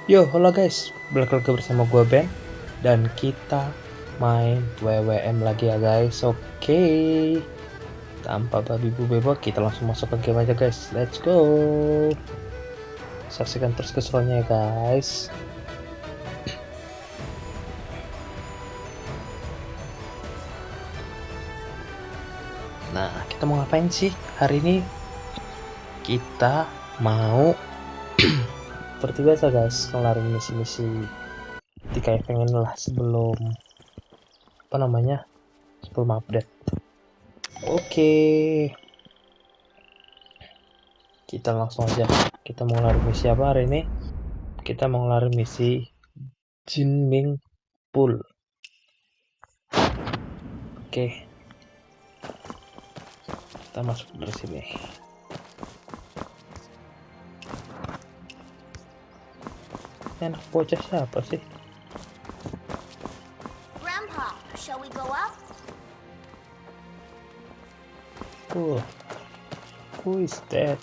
Yo, halo guys, balik lagi bersama gue Ben dan kita main WWM lagi ya guys. Oke, tanpa babi bu bebo, kita langsung masuk ke game aja guys. Let's go. Saksikan terus keseruannya ya guys. Nah, kita mau ngapain sih hari ini? Kita mau seperti biasa guys, ngelarin misi-misi 3 event lah sebelum sebelum update. Oke, kita langsung aja. Kita mau ngelarin misi apa hari ini? Kita mau ngelarin misi Jinming Pool. Oke, kita masuk dari sini. Anak bocah siapa sih? Grandpa, shall we go up? Who is that?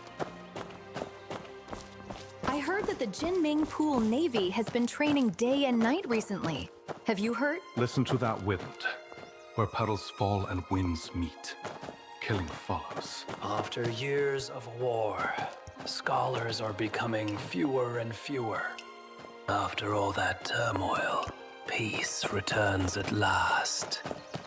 I heard that the Jinming Pool Navy has been training day and night recently. Have you heard? Listen to that wind. Where puddles fall and winds meet, killing follows. After years of war, scholars are becoming fewer and fewer. After all that turmoil, peace returns at last.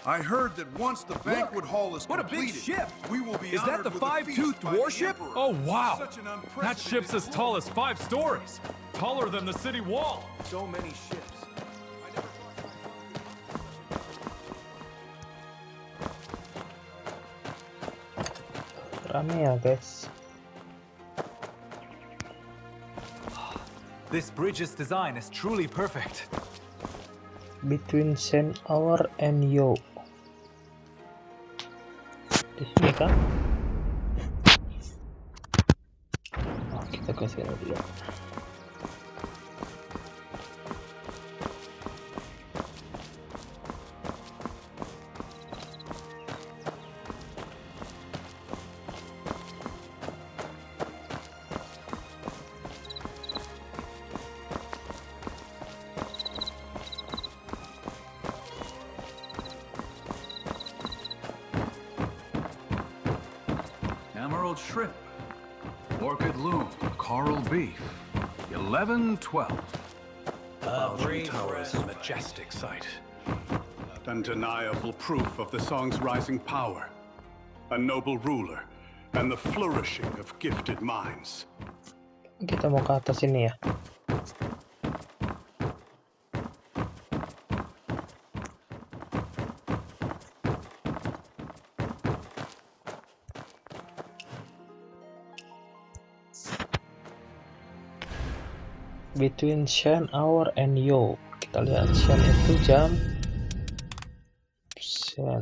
I heard that once the banquet hall is What a completed, big ship! we will be Is that honored the with a feast five-toothed by the warship? Emperor. Oh, wow! Such an That ship's as unprecedented tall as 5 stories. Taller than the city wall. so many ships. Rame ya guys. This bridge's design is truly perfect. Between Shen Hour and Yo. Di sini kan? Oh, kita ke sini dulu. Emerald shrimp, orchid loom, coral beef, 11-12. Tower is a majestic sight. Undeniable proof of the song's rising power. A noble ruler and the flourishing of gifted minds. Kita mau ke atas ini ya. Between Shen Hour and Yo. Kita lihat Shen itu jam. Shen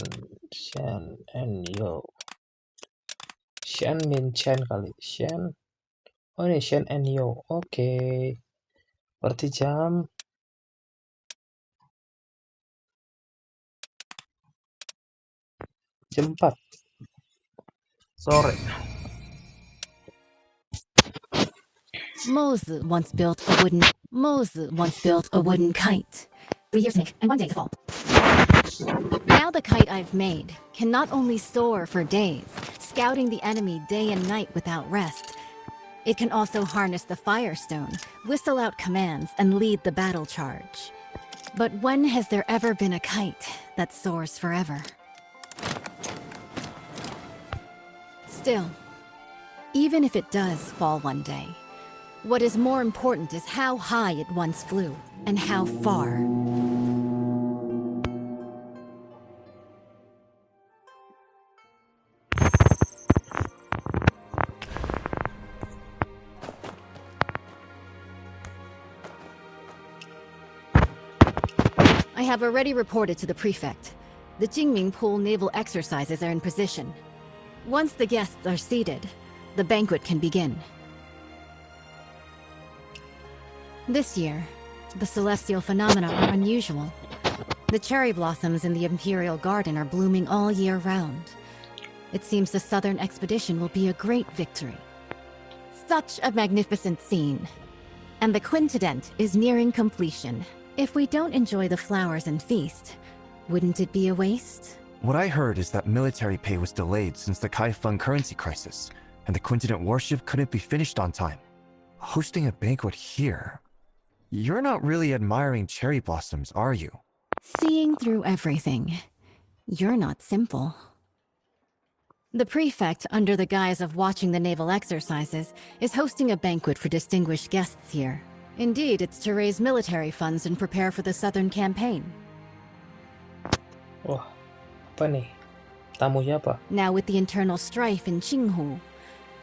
and Yo. Shen min Shen kali. Shen. Oh ini Shen and Yo. Oke. Berarti jam jam 4 sore. Moses once built a wooden kite. 3 years to make and 1 day to fall. Now the kite I've made can not only soar for days, scouting the enemy day and night without rest, it can also harness the firestone, whistle out commands, and lead the battle charge. But when has there ever been a kite that soars forever? Still, even if it does fall one day, what is more important is how high it once flew, and how far. I have already reported to the prefect. The Jinming Pool naval exercises are in position. Once the guests are seated, the banquet can begin. This year, the celestial phenomena are unusual. The cherry blossoms in the Imperial Garden are blooming all year round. It seems the Southern expedition will be a great victory. Such a magnificent scene. and the quintident is nearing completion. If we don't enjoy the flowers and feast, wouldn't it be a waste? What I heard is that military pay was delayed since the Kaifeng currency crisis, and the quintident warship couldn't be finished on time. Hosting a banquet here? You're not really admiring cherry blossoms, are you? Seeing through everything. You're not simple. The prefect, under the guise of watching the naval exercises, is hosting a banquet for distinguished guests here. Indeed, it's to raise military funds and prepare for the southern campaign. Wah, apa nih? Tamunya apa? Now with the internal strife in Qinghu,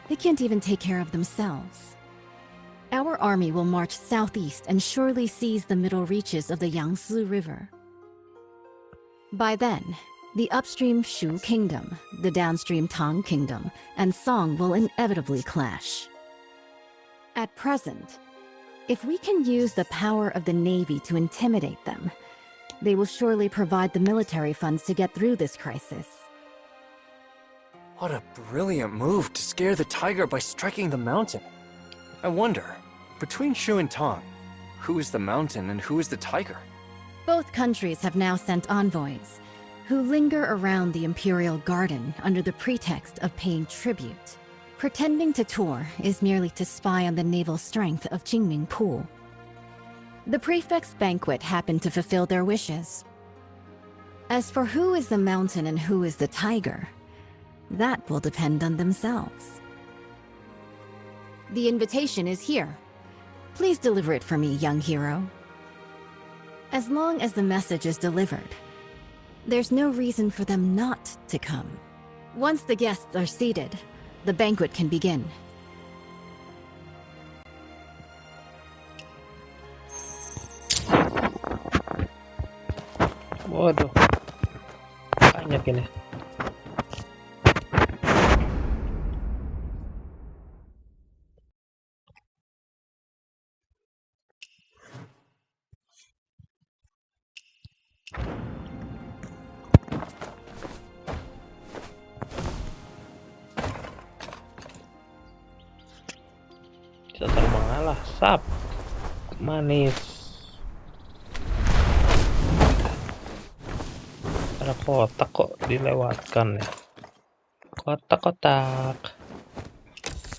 they can't even take care of themselves. Our army will march southeast and surely seize the middle reaches of the Yangtze River. By then, the upstream Shu Kingdom, the downstream Tang Kingdom, and Song will inevitably clash. At present, if we can use the power of the Navy to intimidate them, they will surely provide the military funds to get through this crisis. What a brilliant move to scare the tiger by striking the mountain. I wonder, between Shu and Tang, who is the mountain and who is the tiger? Both countries have now sent envoys, who linger around the imperial garden under the pretext of paying tribute. Pretending to tour is merely to spy on the naval strength of Jingming Pool. The prefect's banquet happened to fulfill their wishes. As for who is the mountain and who is the tiger, that will depend on themselves. The invitation is here. Please deliver it for me, young hero. As long as the message is delivered, there's no reason for them not to come. Once the guests are seated, the banquet can begin. Waduh, banyak ini. Total mengalah, sap manis. Ada kotak kok dilewatkan ya. Kotak-kotak.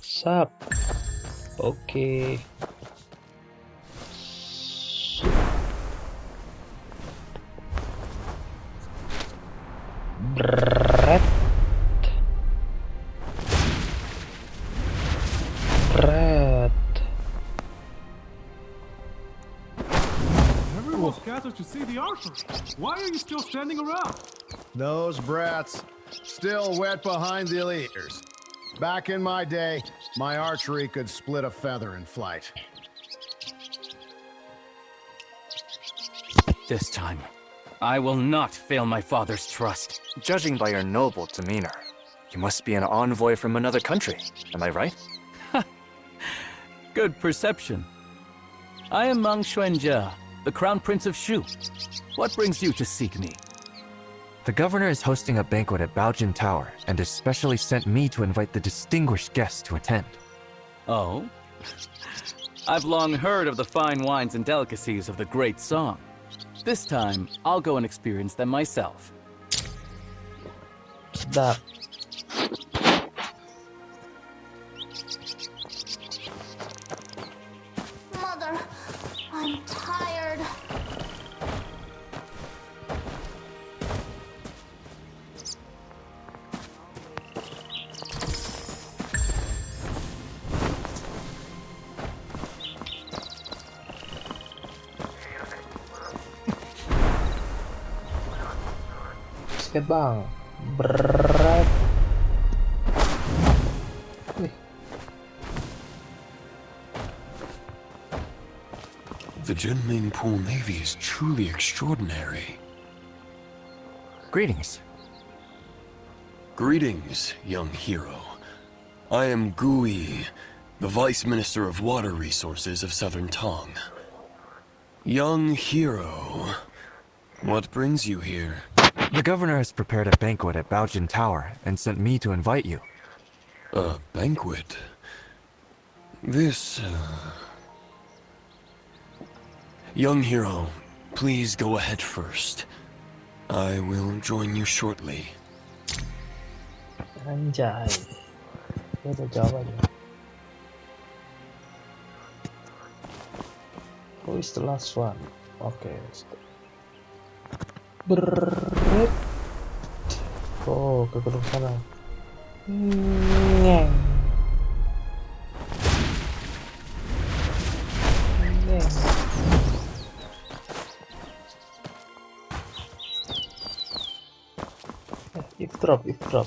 Sap. Oke. Bread. Everyone's gathered to see the archery. Why are you still standing around? Those brats still wet behind the ears. Back in my day, my archery could split a feather in flight. This time, I will not fail my father's trust. Judging by your noble demeanor, you must be an envoy from another country, am I right? Good perception. I am Mang Xuanjia, the Crown Prince of Shu. What brings you to seek me? The governor is hosting a banquet at Baojin Tower and has specially sent me to invite the distinguished guests to attend. Oh? I've long heard of the fine wines and delicacies of the Great Song. This time, I'll go and experience them myself. Sedap. Mother, I'm tired. Basket bang. Berat. The Jinming Pool Navy is truly extraordinary. Greetings. Greetings, young hero. I am Gui, the Vice Minister of Water Resources of Southern Tong. Young hero, what brings you here? The governor has prepared a banquet at Baojin Tower and sent me to invite you. A banquet? This, Young hero, please go ahead first. I will join you shortly. Anjay. Dia udah jawab aja. Who is the last one? Oke. Beret. Oh, ke gedung sana. Ngeng. Ngeng. Eavesdrop.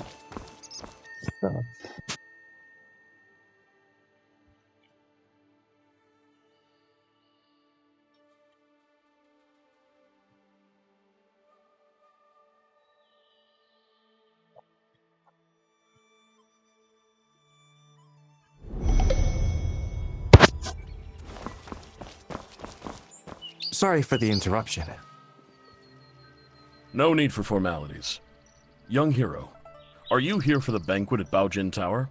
Sorry for the interruption. No need for formalities. Young hero, are you here for the banquet at Baojin Tower?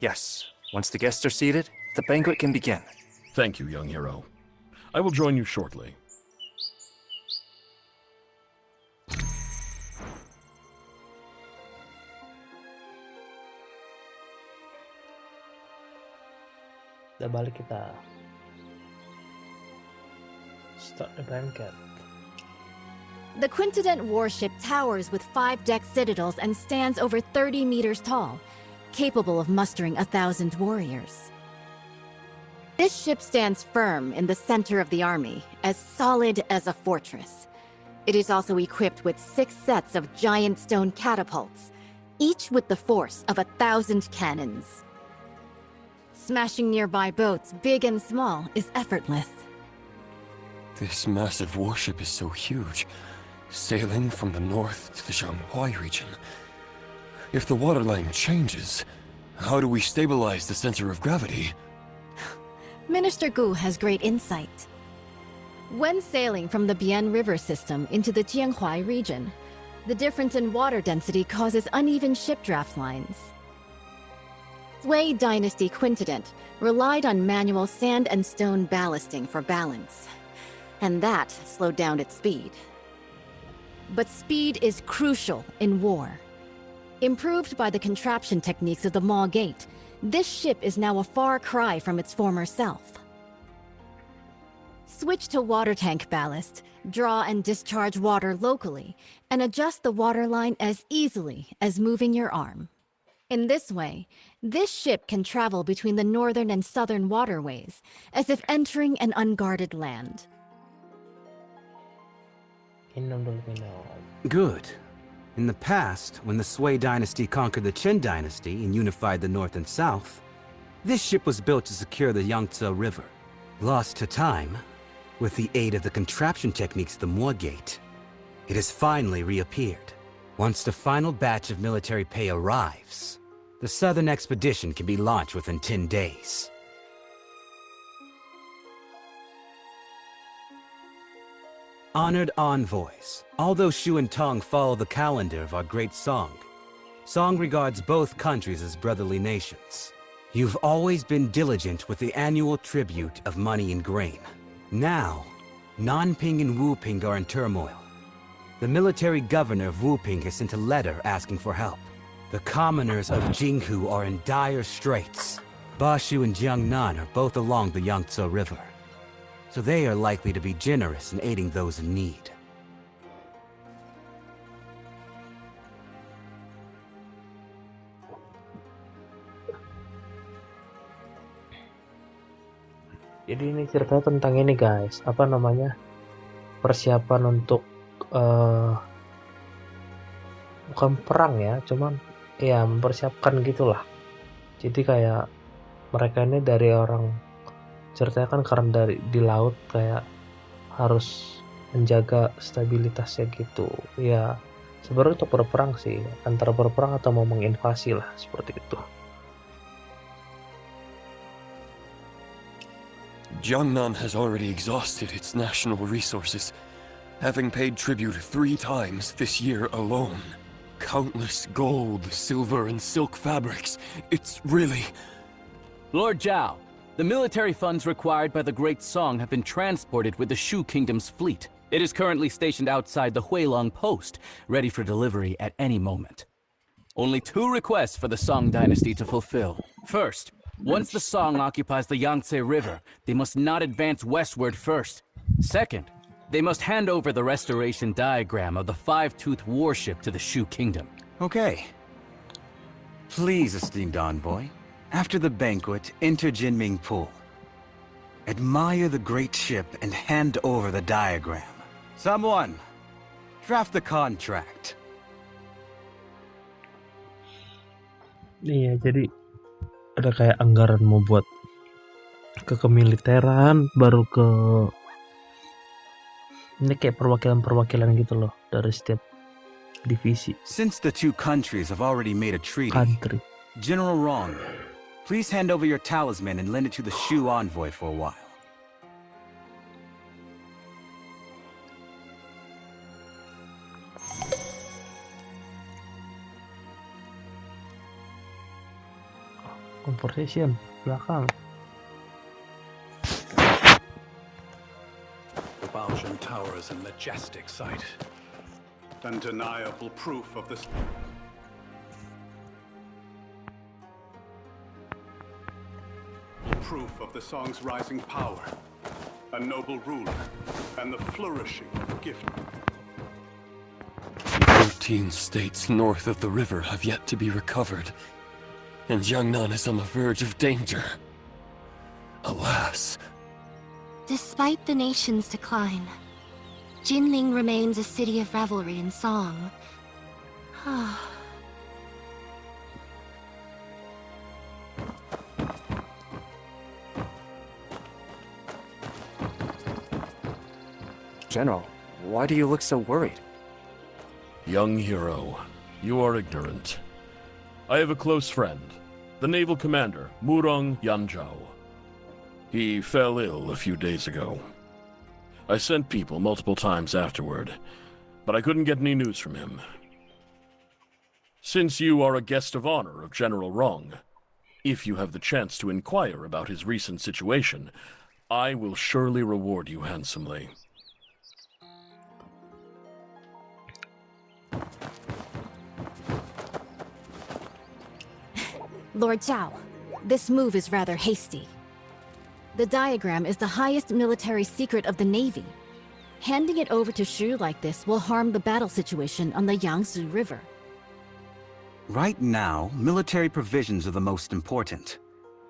Yes. Once the guests are seated, the banquet can begin. Thank you, young hero. I will join you shortly. Udah balik kita. Start the banquet. The Quintident warship towers with 5-deck citadels and stands over 30 meters tall, capable of mustering 1,000 warriors. This ship stands firm in the center of the army, as solid as a fortress. It is also equipped with 6 sets of giant stone catapults, each with the force of 1,000 cannons. Smashing nearby boats, big and small, is effortless. This massive warship is so huge, sailing from the north to the Shanghai region. If the waterline changes, how do we stabilize the center of gravity? Minister Gu has great insight. When sailing from the Bian River system into the Jianghuai region, the difference in water density causes uneven ship draft lines. Sui Dynasty Quintident relied on manual sand and stone ballasting for balance, and that slowed down its speed. But speed is crucial in war. Improved by the contraption techniques of the Maw Gate, this ship is now a far cry from its former self. Switch to water tank ballast, draw and discharge water locally, and adjust the waterline as easily as moving your arm. In this way, this ship can travel between the northern and southern waterways, as if entering an unguarded land. Good. In the past, when the Sui dynasty conquered the Qin dynasty and unified the north and south, this ship was built to secure the Yangtze River. Lost to time, with the aid of the contraption techniques of the Maw Gate, it has finally reappeared. Once the final batch of military pay arrives, the southern expedition can be launched within 10 days. Honored envoys, although Shu and Tong follow the calendar of our great Song, Song regards both countries as brotherly nations. You've always been diligent with the annual tribute of money and grain. Now, Nanping and Wuping are in turmoil. The military governor of Wuping has sent a letter asking for help. The commoners of Jinghu are in dire straits. Bashu and Jiangnan are both along the Yangtze River, so they are likely to be generous in aiding those in need. Jadi ini ceritanya tentang ini guys, apa namanya, persiapan untuk bukan perang ya, cuman ya mempersiapkan gitulah. Jadi kayak mereka ini dari orang, ceritanya kan karena dari di laut kayak harus menjaga stabilitasnya gitu ya, sebenarnya untuk berperang sih, antara berperang atau mau menginvasi lah, seperti itu. Jiangnan has already exhausted its national resources, having paid tribute 3 times this year alone. Countless gold, silver, and silk fabrics. It's really... Lord Zhao, The military funds required by the Great Song have been transported with the Shu Kingdom's fleet. It is currently stationed outside the Huilong post, ready for delivery at any moment. Only 2 requests for the Song dynasty to fulfill. First, once the Song occupies the Yangtze River, they must not advance westward first. Second, they must hand over the restoration diagram of the five-toothed warship to the Shu Kingdom. Okay. Please, esteemed envoy, after the banquet, enter Jinming Pool. Admire the great ship and hand over the diagram. Someone, draft the contract. Iya, jadi ada kayak anggaran mau buat ke kemiliteran, baru ke ini kayak perwakilan-perwakilan gitu loh dari setiap divisi. Since the 2 countries have already made a treaty, General Rong, please hand over your talisman and lend it to the Shu envoy for a while. Conversation belakang. The Baojian Tower is a majestic sight. Undeniable proof of this. Proof of the song's rising power, a noble ruler, and the flourishing of gift. 13 states north of the river have yet to be recovered, and Jiangnan is on the verge of danger. Alas. Despite the nation's decline, Jinling remains a city of revelry and song. General, why do you look so worried? Young hero, you are ignorant. I have a close friend, the naval commander, Murong Yanzhao. He fell ill a few days ago. I sent people multiple times afterward, but I couldn't get any news from him. Since you are a guest of honor of General Rong, if you have the chance to inquire about his recent situation, I will surely reward you handsomely. Lord Zhao, this move is rather hasty. The diagram is the highest military secret of the Navy. Handing it over to Shu like this will harm the battle situation on the Yangtze River. Right now, military provisions are the most important.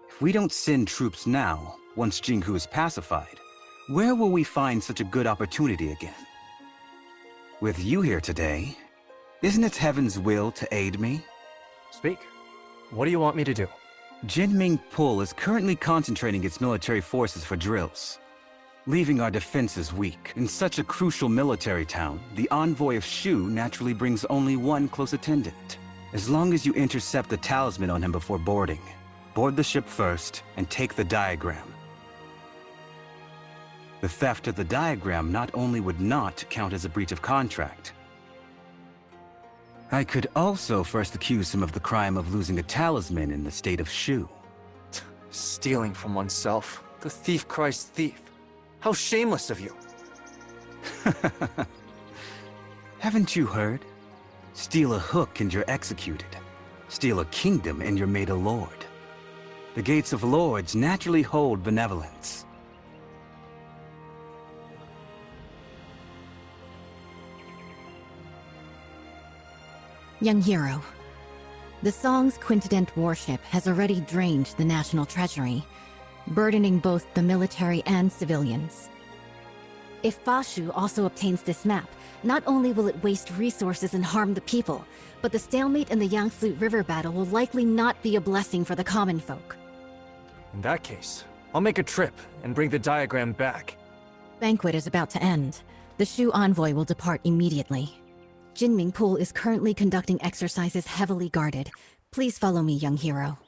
If we don't send troops now, once Jinghu is pacified, where will we find such a good opportunity again? With you here today, isn't it heaven's will to aid me? Speak. What do you want me to do? Jinming Pul is currently concentrating its military forces for drills, leaving our defenses weak. In such a crucial military town, the envoy of Shu naturally brings only one close attendant. As long as you intercept the talisman on him before boarding, board the ship first and take the diagram. The theft of the diagram not only would not count as a breach of contract, I could also first accuse him of the crime of losing a talisman in the state of Shu. Stealing from oneself. The thief cries thief. How shameless of you. Haven't you heard? Steal a hook and you're executed. Steal a kingdom and you're made a lord. The gates of lords naturally hold benevolence. Young hero, the Song's quintupled warship has already drained the national treasury, burdening both the military and civilians. If Bashu also obtains this map, not only will it waste resources and harm the people, but the stalemate in the Yangtze River battle will likely not be a blessing for the common folk. In that case, I'll make a trip and bring the diagram back. Banquet is about to end. The Shu envoy will depart immediately. Jinming Pool is currently conducting exercises heavily guarded. Please follow me, young hero.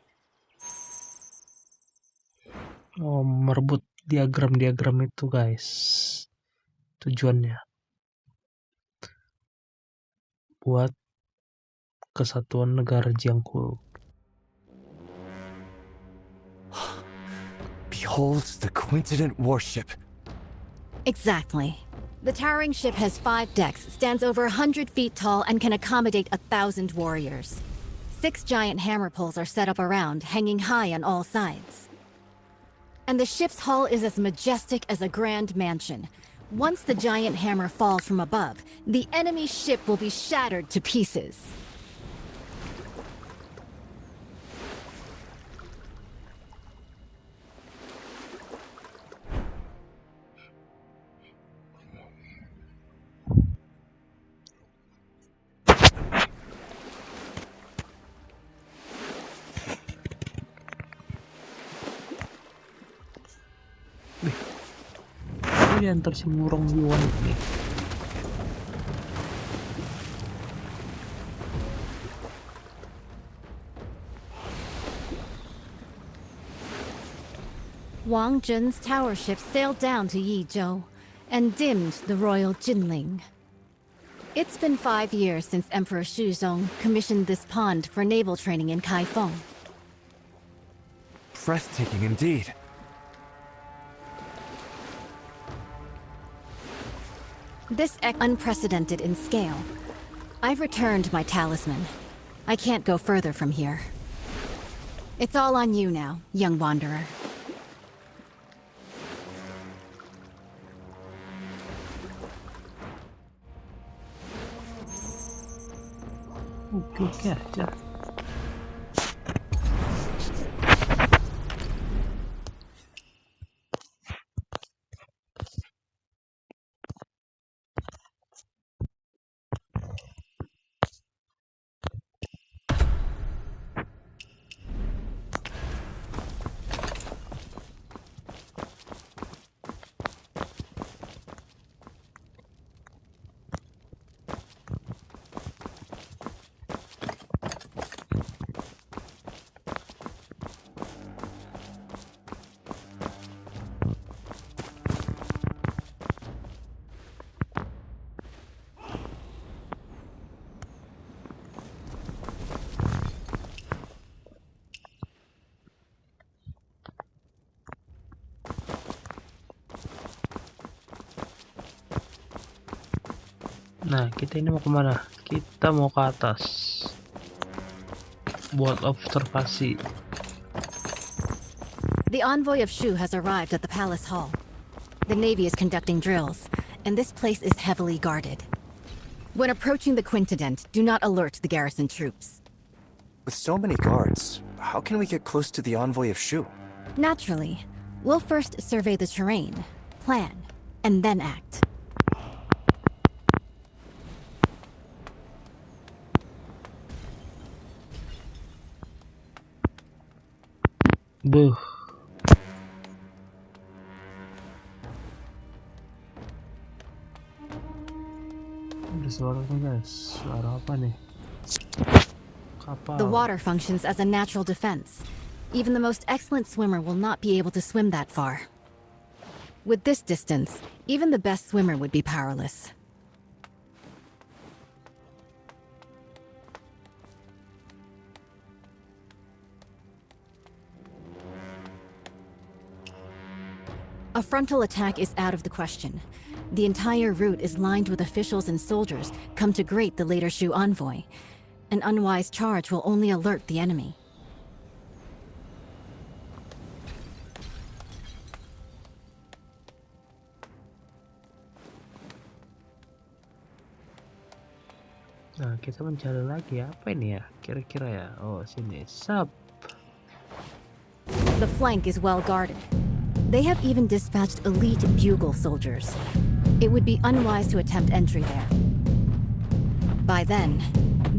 Oh, merebut diagram-diagram itu, guys. Tujuannya buat kesatuan negara Jianghu. holds the Quintinent warship. Exactly. The towering ship has 5 decks, stands over 100 feet tall, and can accommodate 1,000 warriors. 6 giant hammer poles are set up around, hanging high on all sides. And the ship's hull is as majestic as a grand mansion. Once the giant hammer falls from above, the enemy ship will be shattered to pieces. Diantar si Murong Yuan ini. Wang Zhen's tower ship sailed down to Yizhou and dimmed the royal Jinling. It's been 5 years since Emperor Shuzong commissioned this pond for naval training in Kaifeng. Breathtaking indeed. This unprecedented in scale. I've returned my talisman. I can't go further from here. It's all on you now, young wanderer. Oke aja. Nah, kita ini mau kemana? Kita mau ke atas buat observasi. The envoy of Shu has arrived at the palace hall. The navy is conducting drills, and this place is heavily guarded. When approaching the Quintinent, do not alert the garrison troops. With so many guards, how can we get close to the envoy of Shu? Naturally, we'll first survey the terrain, plan, and then act. Buh. Ada suara tuh guys. Suara apa nih? Kapal. The water functions as a natural defense. Even the most excellent swimmer will not be able to swim that far. With this distance, even the best swimmer would be powerless. A frontal attack is out of the question. The entire route is lined with officials and soldiers come to greet the later Shu envoy. An unwise charge will only alert the enemy. Nah, kita mencari lagi apa ini ya? Kira-kira ya. Oh, sini. Sub. The flank is well guarded. They have even dispatched elite bugle soldiers. It would be unwise to attempt entry there. By then,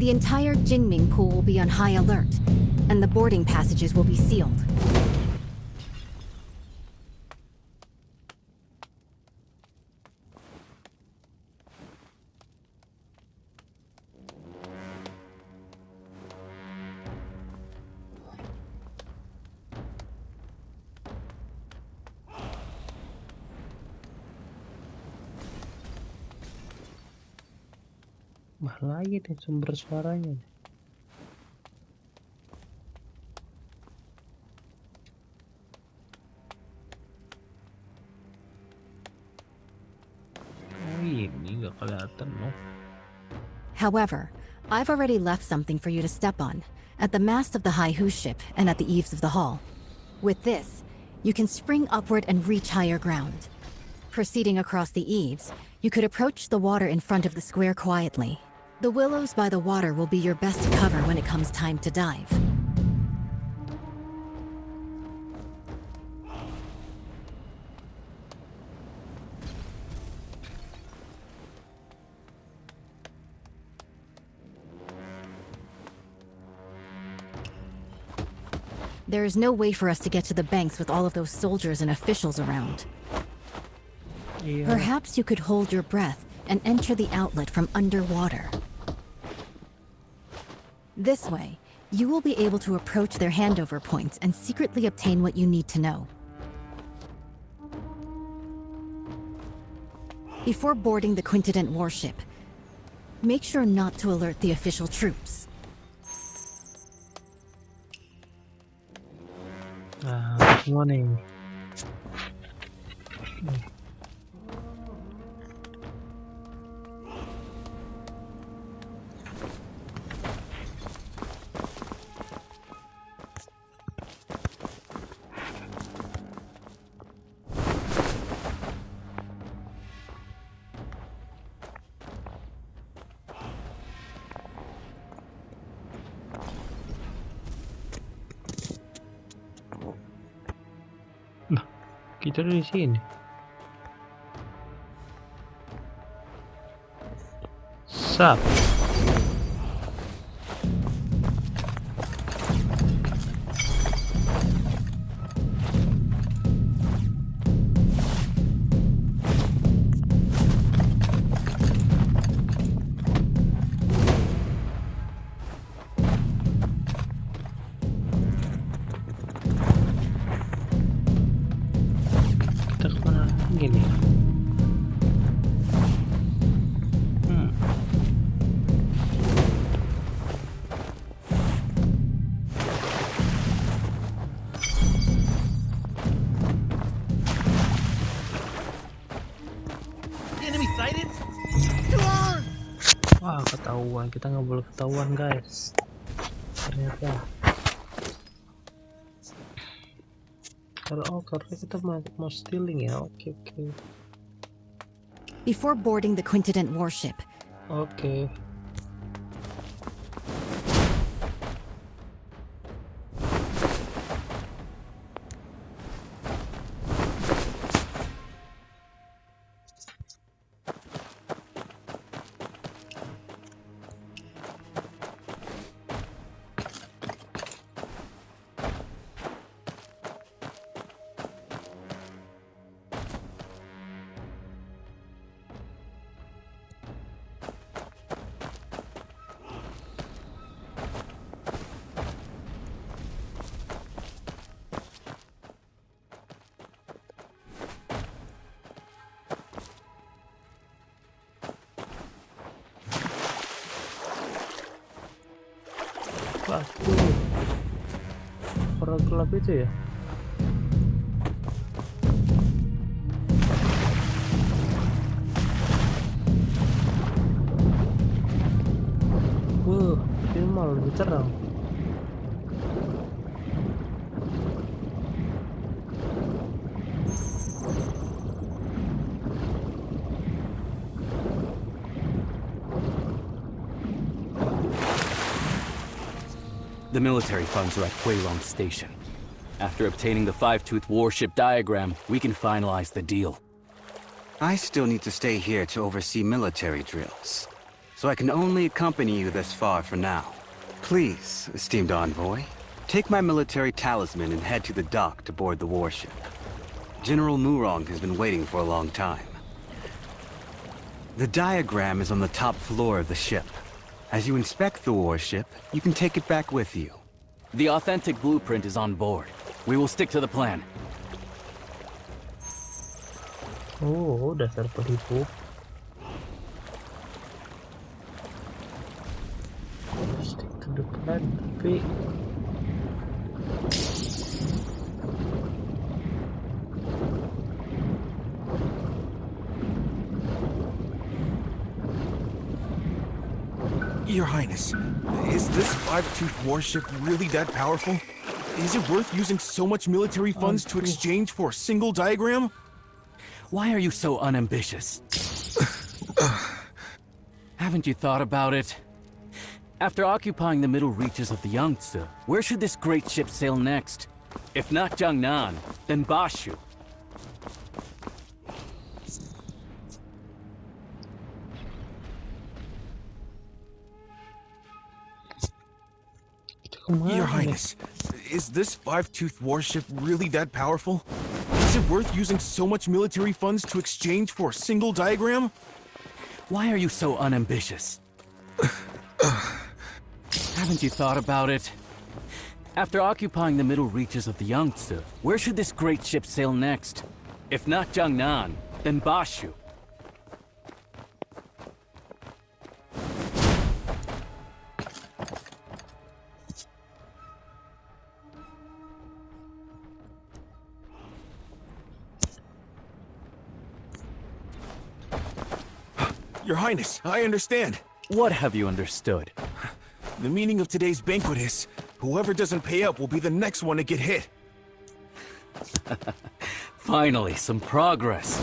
the entire Jinming pool will be on high alert, and the boarding passages will be sealed. Mah lagi nih sumber suaranya nih. kelihatan loh. However, I've already left something for you to step on, at the mast of the KHUSUS ship and at the eaves of the hall. With this, you can spring upward and reach higher ground. Proceeding across the eaves, you could approach the water in front of the square quietly. The willows by the water will be your best cover when it comes time to dive. There is no way for us to get to the banks with all of those soldiers and officials around. Iya. Perhaps you could hold your breath and enter the outlet from underwater. This way, you will be able to approach their handover points and secretly obtain what you need to know. Before boarding the Quintet warship, make sure not to alert the official troops. Semua nih. Kita di sini. Sap. Kita kemana lagi nih? Wah, ketahuan. Kita nggak boleh ketahuan, guys. Ternyata. Karena kita mau stealing ya. Oke. Before boarding the Quintet warship, Oke. Waduh, orang gelap itu ya. Ini malah lebih terang. The military funds are at Huilong Station. After obtaining the five-tooth warship diagram, we can finalize the deal. I still need to stay here to oversee military drills, so I can only accompany you this far for now. Please, esteemed envoy, take my military talisman and head to the dock to board the warship. General Murong has been waiting for a long time. The diagram is on the top floor of the ship. As you inspect the warship, you can take it back with you. The authentic blueprint is on board. We will stick to the plan. Oh, dasar penipu. Stick ke depan, tapi Your Highness, is this five-tooth warship really that powerful? Is it worth using so much military funds to exchange for a single diagram? Why are you so unambitious? Haven't you thought about it? After occupying the middle reaches of the Yangtze, where should this great ship sail next? If not Jiangnan, then Bashu. Your Highness, is this five-tooth warship really that powerful? Is it worth using so much military funds to exchange for a single diagram? Why are you so unambitious? Haven't you thought about it? After occupying the middle reaches of the Yangtze, where should this great ship sail next? If not Jiangnan, then Bashu. Your Highness, I understand. What have you understood? The meaning of today's banquet is, whoever doesn't pay up will be the next one to get hit. Finally, some progress.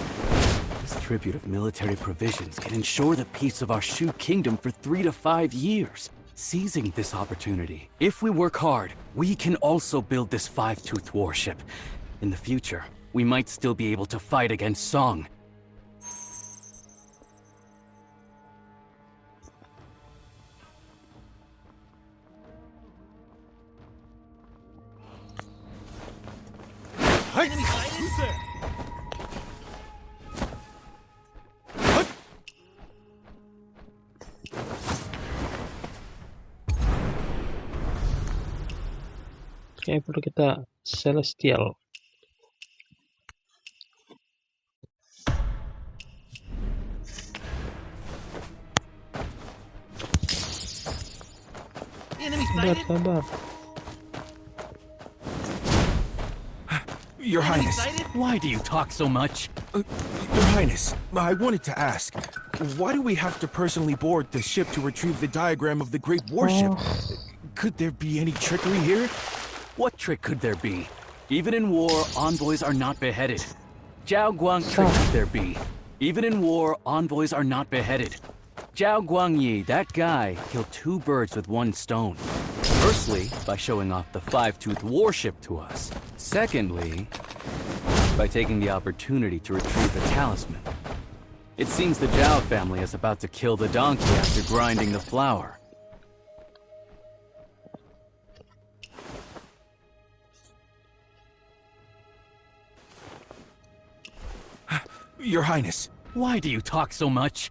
This tribute of military provisions can ensure the peace of our Shu Kingdom for 3 to 5 years. Seizing this opportunity, if we work hard, we can also build this five-tooth warship. In the future, we might still be able to fight against Song. Oke, perlu kita Celestial. Sabar. Your Highness. Why do you talk so much? Your Highness, I wanted to ask, why do we have to personally board the ship to retrieve the diagram of the great warship? Could there be any trickery here? What trick could there be? Even in war, envoys are not beheaded. Zhao Guang trick could there be? Even in war, envoys are not beheaded. Zhao Guangyi, that guy, killed 2 birds with 1 stone. Firstly, by showing off the five-tooth warship to us. Secondly, by taking the opportunity to retrieve the talisman. It seems the Zhao family is about to kill the donkey after grinding the flour. Your Highness. Why do you talk so much?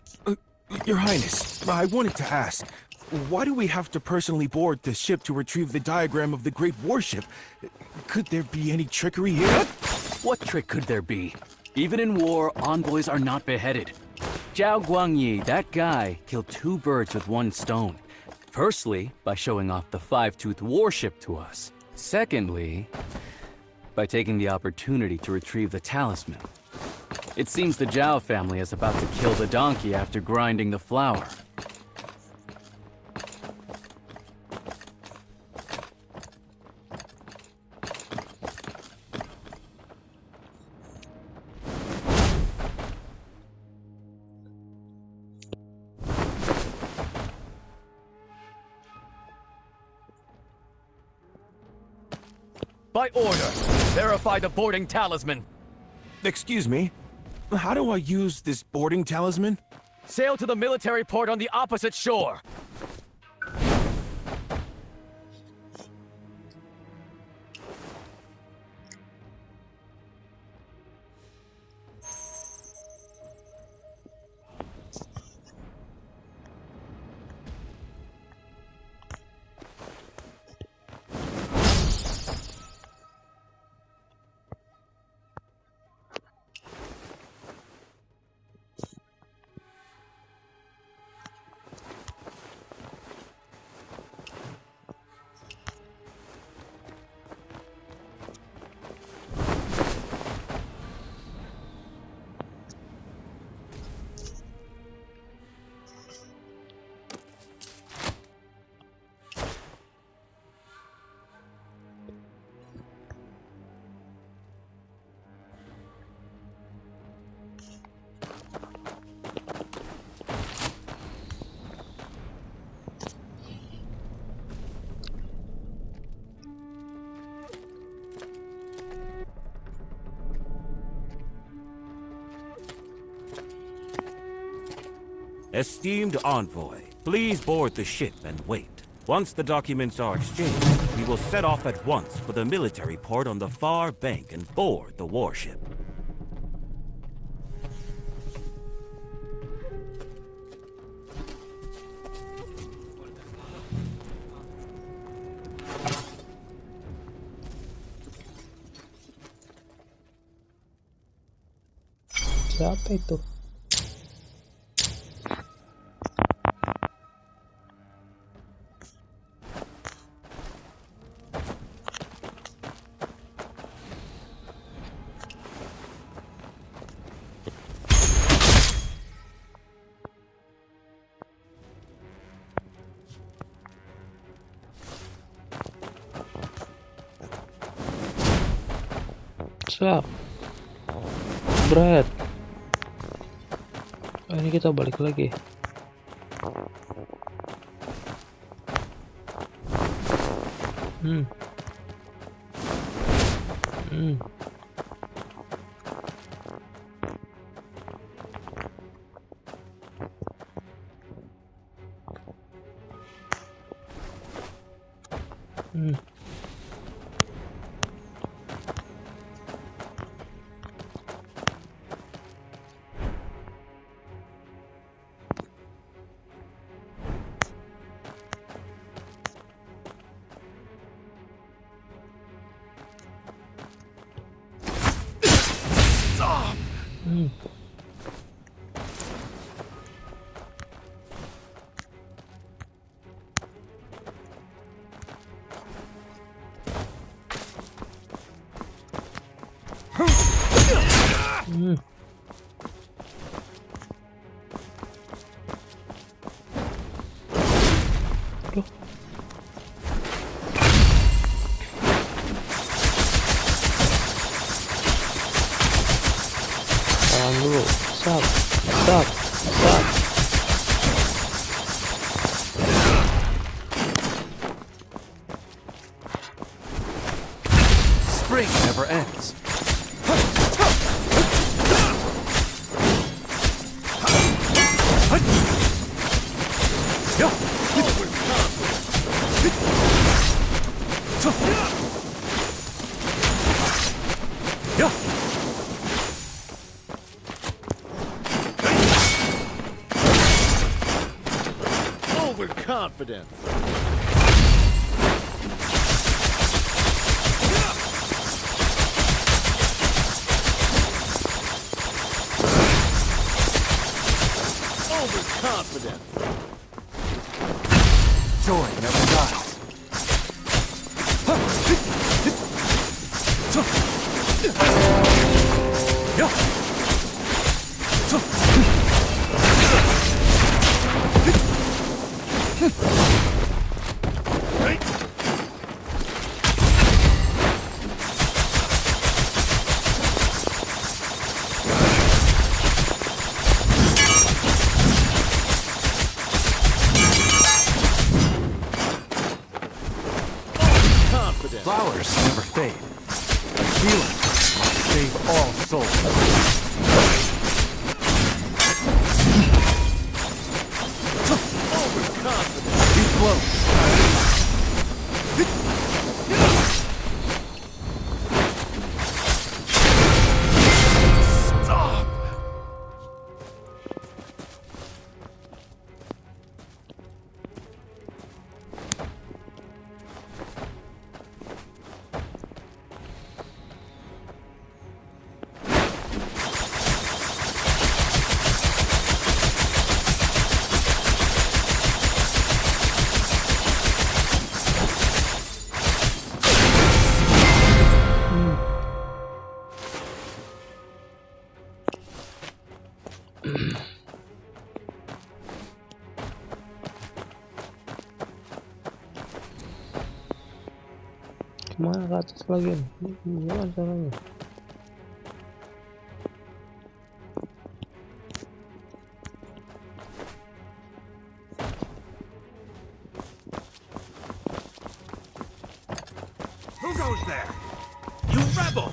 Your Highness, I wanted to ask, why do we have to personally board the ship to retrieve the diagram of the great warship? Could there be any trickery here? What trick could there be? Even in war, envoys are not beheaded. Zhao Guangyi, that guy, killed 2 birds with 1 stone. Firstly, by showing off the five-tooth warship to us. Secondly, by taking the opportunity to retrieve the talisman. It seems the Zhao family is about to kill the donkey after grinding the flour. By order, verify the boarding talisman. Excuse me, how do I use this boarding talisman? Sail to the military port on the opposite shore. Esteemed envoy, please board the ship and wait. Once the documents are exchanged, we will set off at once for the military port on the far bank and board the warship. Siapa itu? Siap. Berat. Oh, ini kita balik lagi. Hmm. Tahan dulu. Stop. Spring never ends. Overconfident. Overconfident. Joy never dies. Flowers never fade. Healing must save all souls. Be close. Stop! Kemana ke atas lagi? Gimana caranya? Who goes there? You rebel!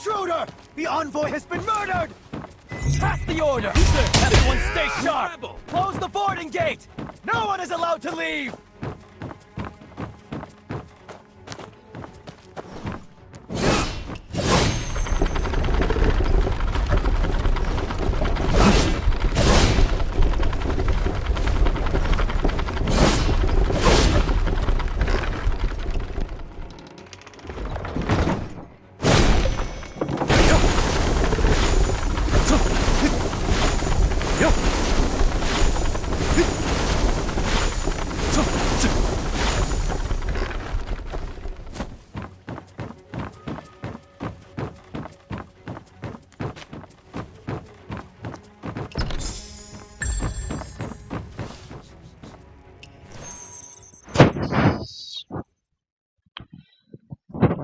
intruder! The envoy has been murdered! Pass the order! Everyone stay sharp! Close the boarding gate! No one is allowed to leave!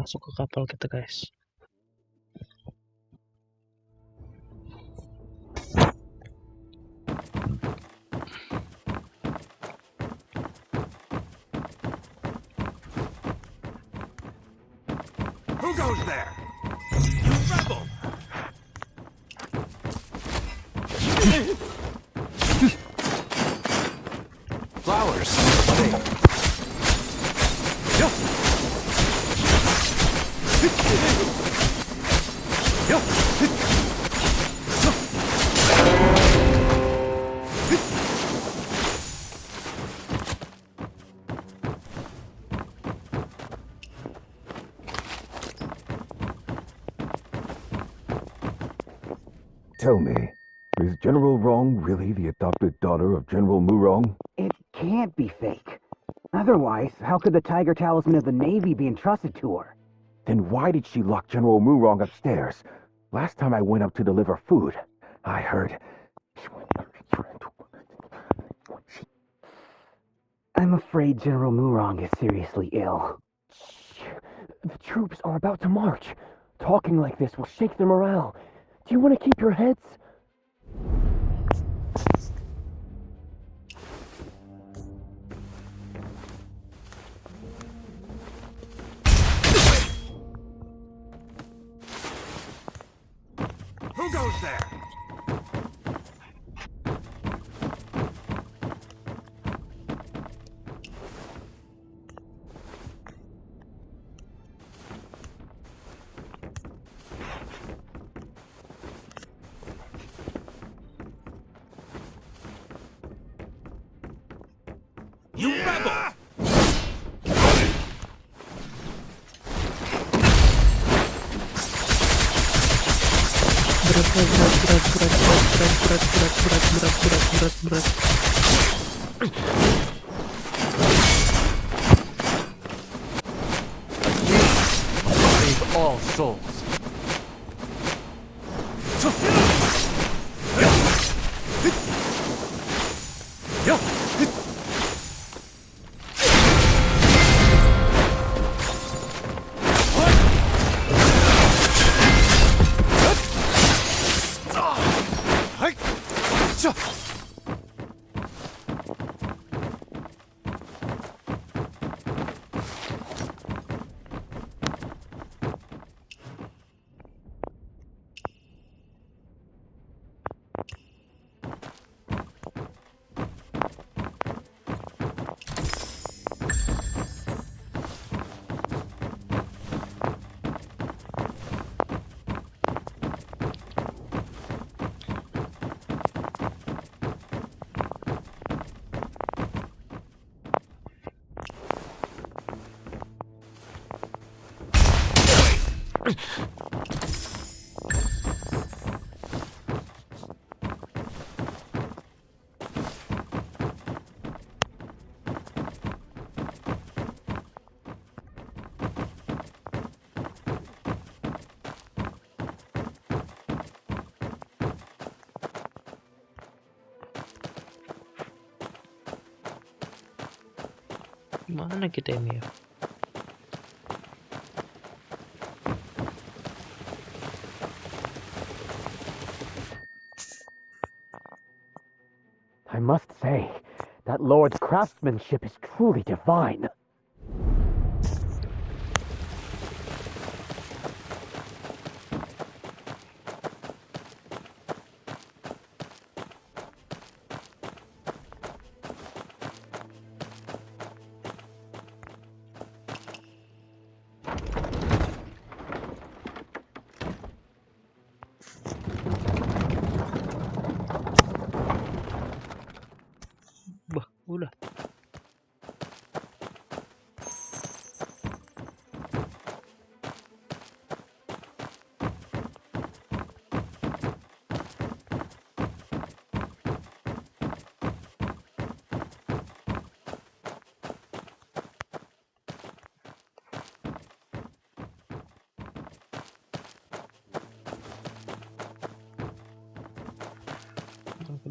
Masuk ke kapal kita, guys. Who goes there? You rebel! Flowers. Tell me, is General Rong really the adopted daughter of General Murong? It can't be fake. Otherwise, how could the Tiger Talisman of the Navy be entrusted to her? Then why did she lock General Murong upstairs? Last time I went up to deliver food, I heard... I'm afraid General Murong is seriously ill. The troops are about to march. Talking like this will shake their morale. Do you want to keep your heads? Who goes there? You rebel! Save all souls. Mana kita ini ya? I must say, that Lord's craftsmanship is truly divine.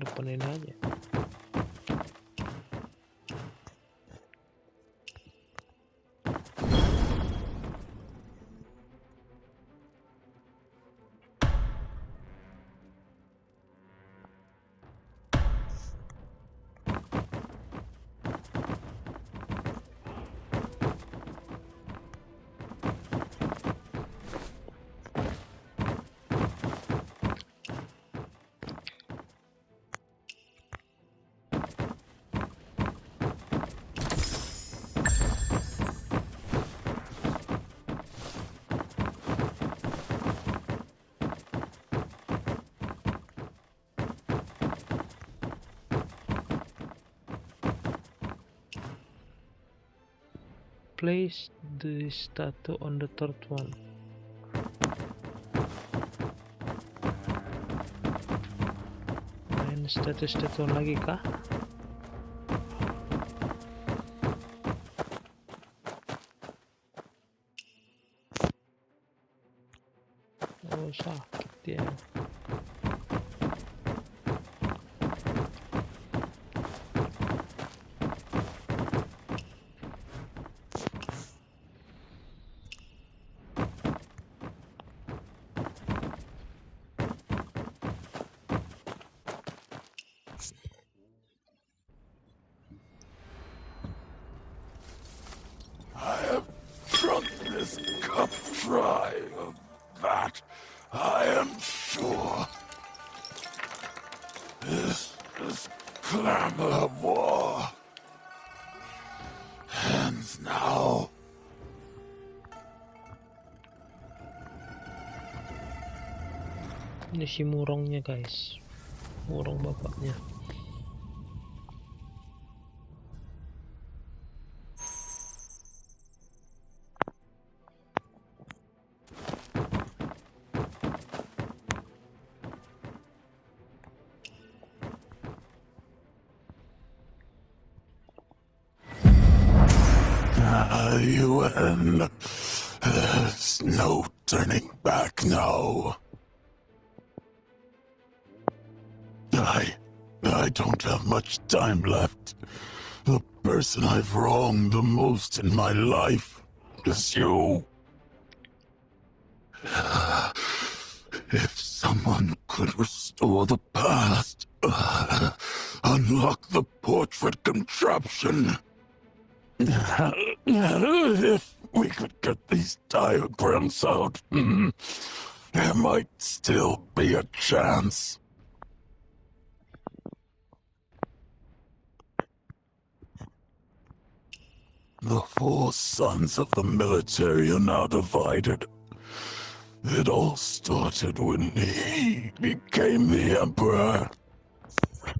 open ini aja. Place the statue on the third one. Main statue lagi kah? Oh, sakit ya. I have drunk this cup dry of that, I am sure. This clamor of war ends now. Ini si murongnya guys, murong bapaknya. UN. There's no turning back now. I don't have much time left. The person I've wronged the most in my life is you. If someone could restore the past, unlock the portrait contraption. If we could get these diagrams out, there might still be a chance. The four sons of the military are now divided. It all started when he became the emperor.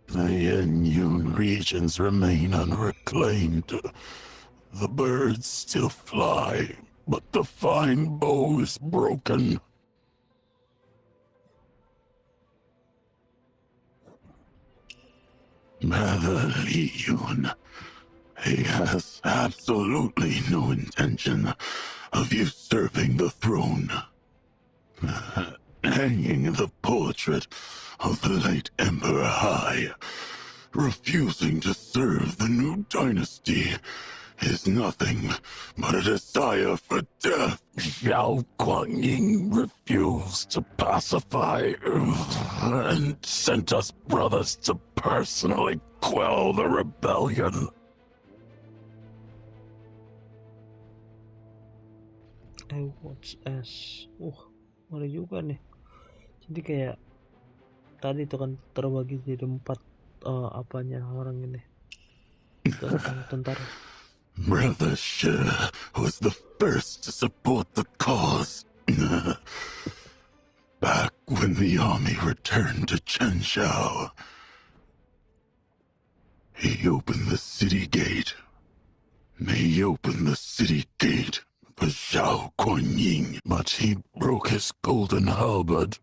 The Yun regions remain unreclaimed. The birds still fly, but the fine bow is broken. Li Yun, he has absolutely no intention of usurping the throne. Hanging the portrait of the late Emperor high, refusing to serve the new dynasty, is nothing but a desire for death. Xiao Guangying refused to pacify and sent us brothers to personally quell the rebellion. I watch as ngeri juga nih. Jadi kayak tadi itu kan terbagi jadi 4 apanya orang ini tentara. Brother Shi was the first to support the cause. Back when the army returned to Chenzhou, he opened the city gate. He opened the city gate for Xiao Guanyin, but he broke his golden halberd,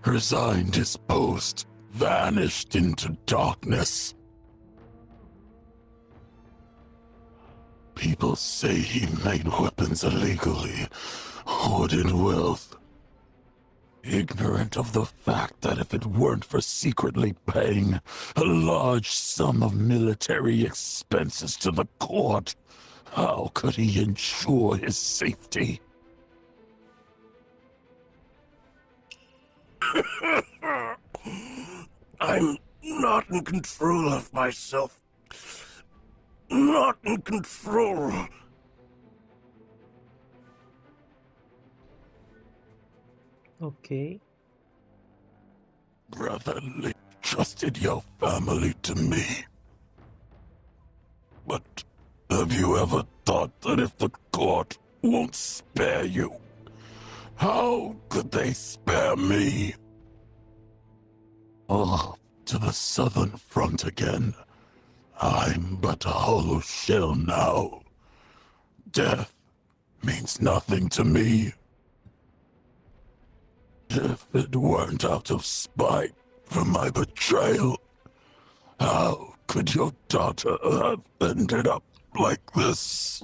resigned his post, vanished into darkness. People say he made weapons illegally, hoarded wealth. ignorant of the fact that if it weren't for secretly paying a large sum of military expenses to the court, how could he ensure his safety? I'm not in control of myself. Not in control. Okay. Brotherly, trusted your family to me. But have you ever thought that if the court won't spare you, how could they spare me? Off to the southern front again. I'm but a hollow shell now. Death means nothing to me. If it weren't out of spite for my betrayal, how could your daughter have ended up like this?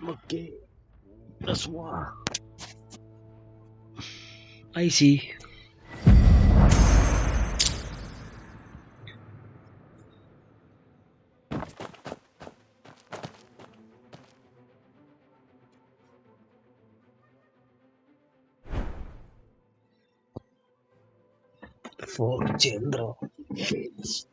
Okay. Udah semua. I see. For General Fitz.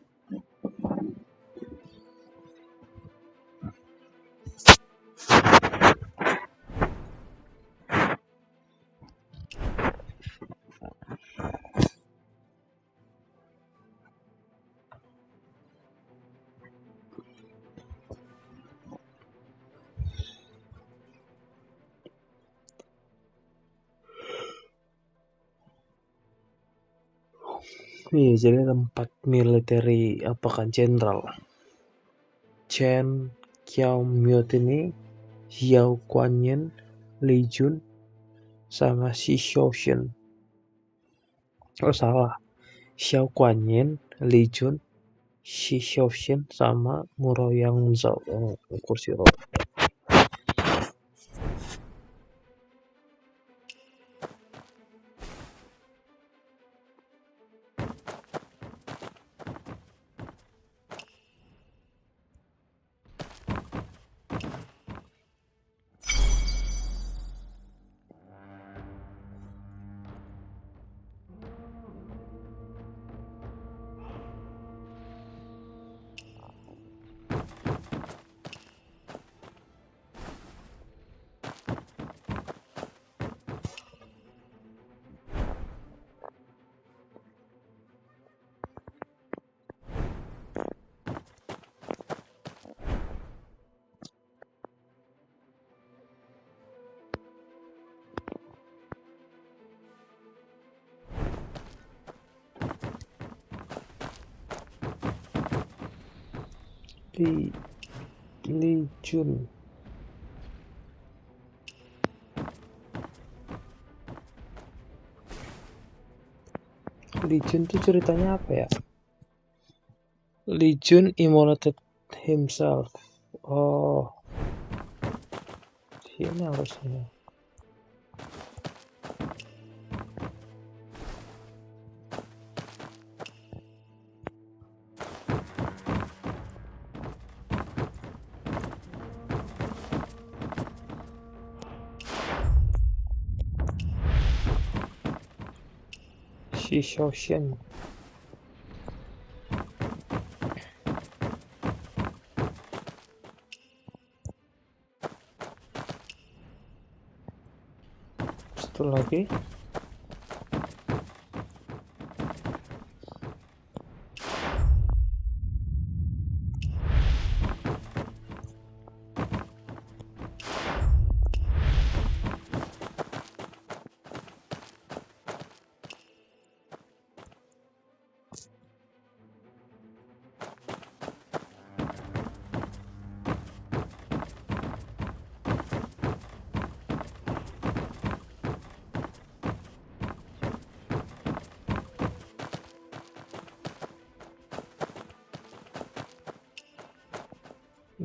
Iya, jadi ada 4 military apakah jenderal. Chen Qiaomyotini, Xiao Guanyin, Li Jun, sama Shi Xiaoshen. Oh salah, Xiao Guanyin, Li Jun, Shi Xiaoshen, sama Muro Yang Zhao yang kursi roda. Li Jun. Li Jun tuh ceritanya apa ya? Li Jun immolated himself. Oh, ini harusnya. Shi Xiaoshen. Satu lagi.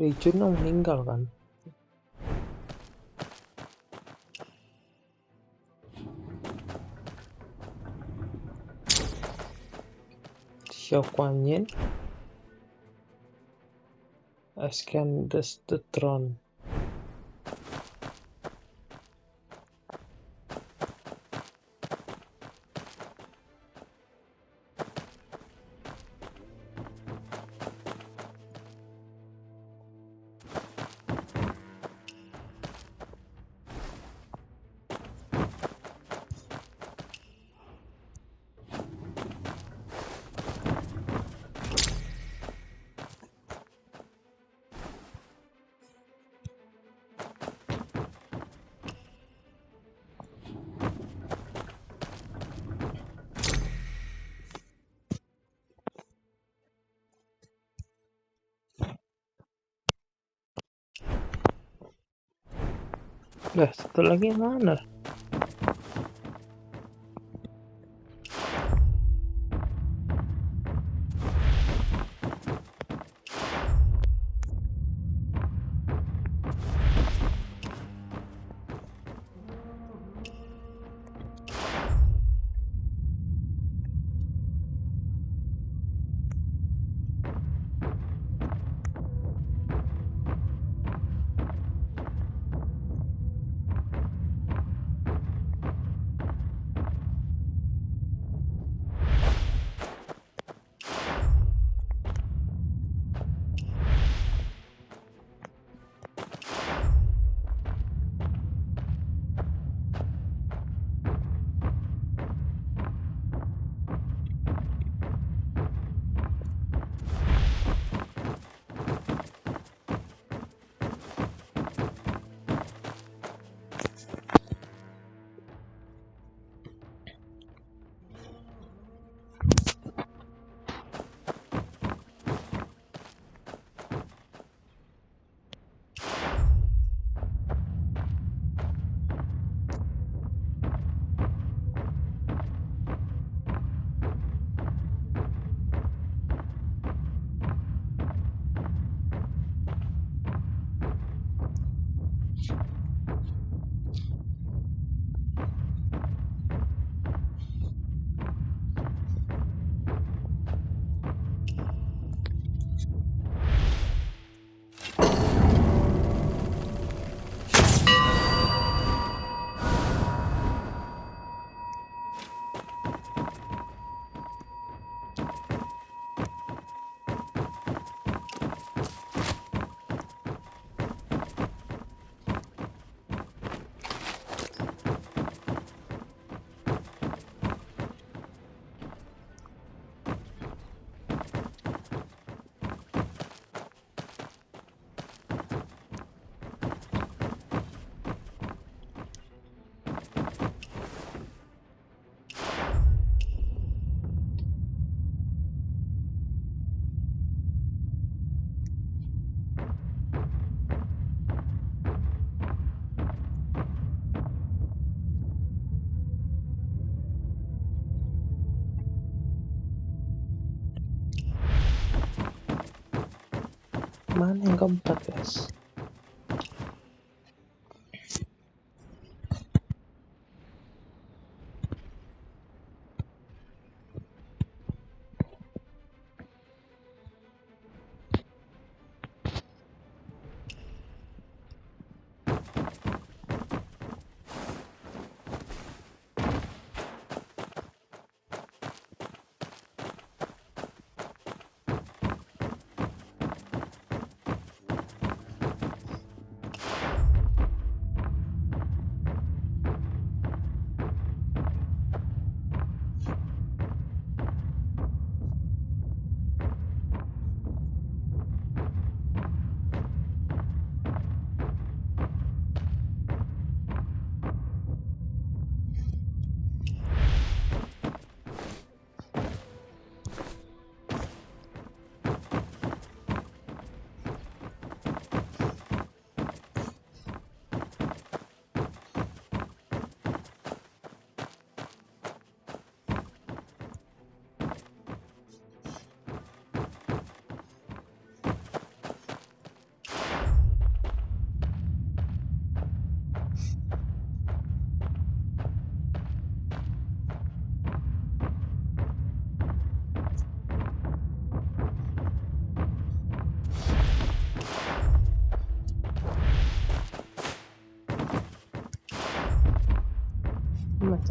Lee Jun meninggal kan. Xiao Kuan Yin ascends the throne. Lah, satu lagi mana? Mana yang keempat, guys?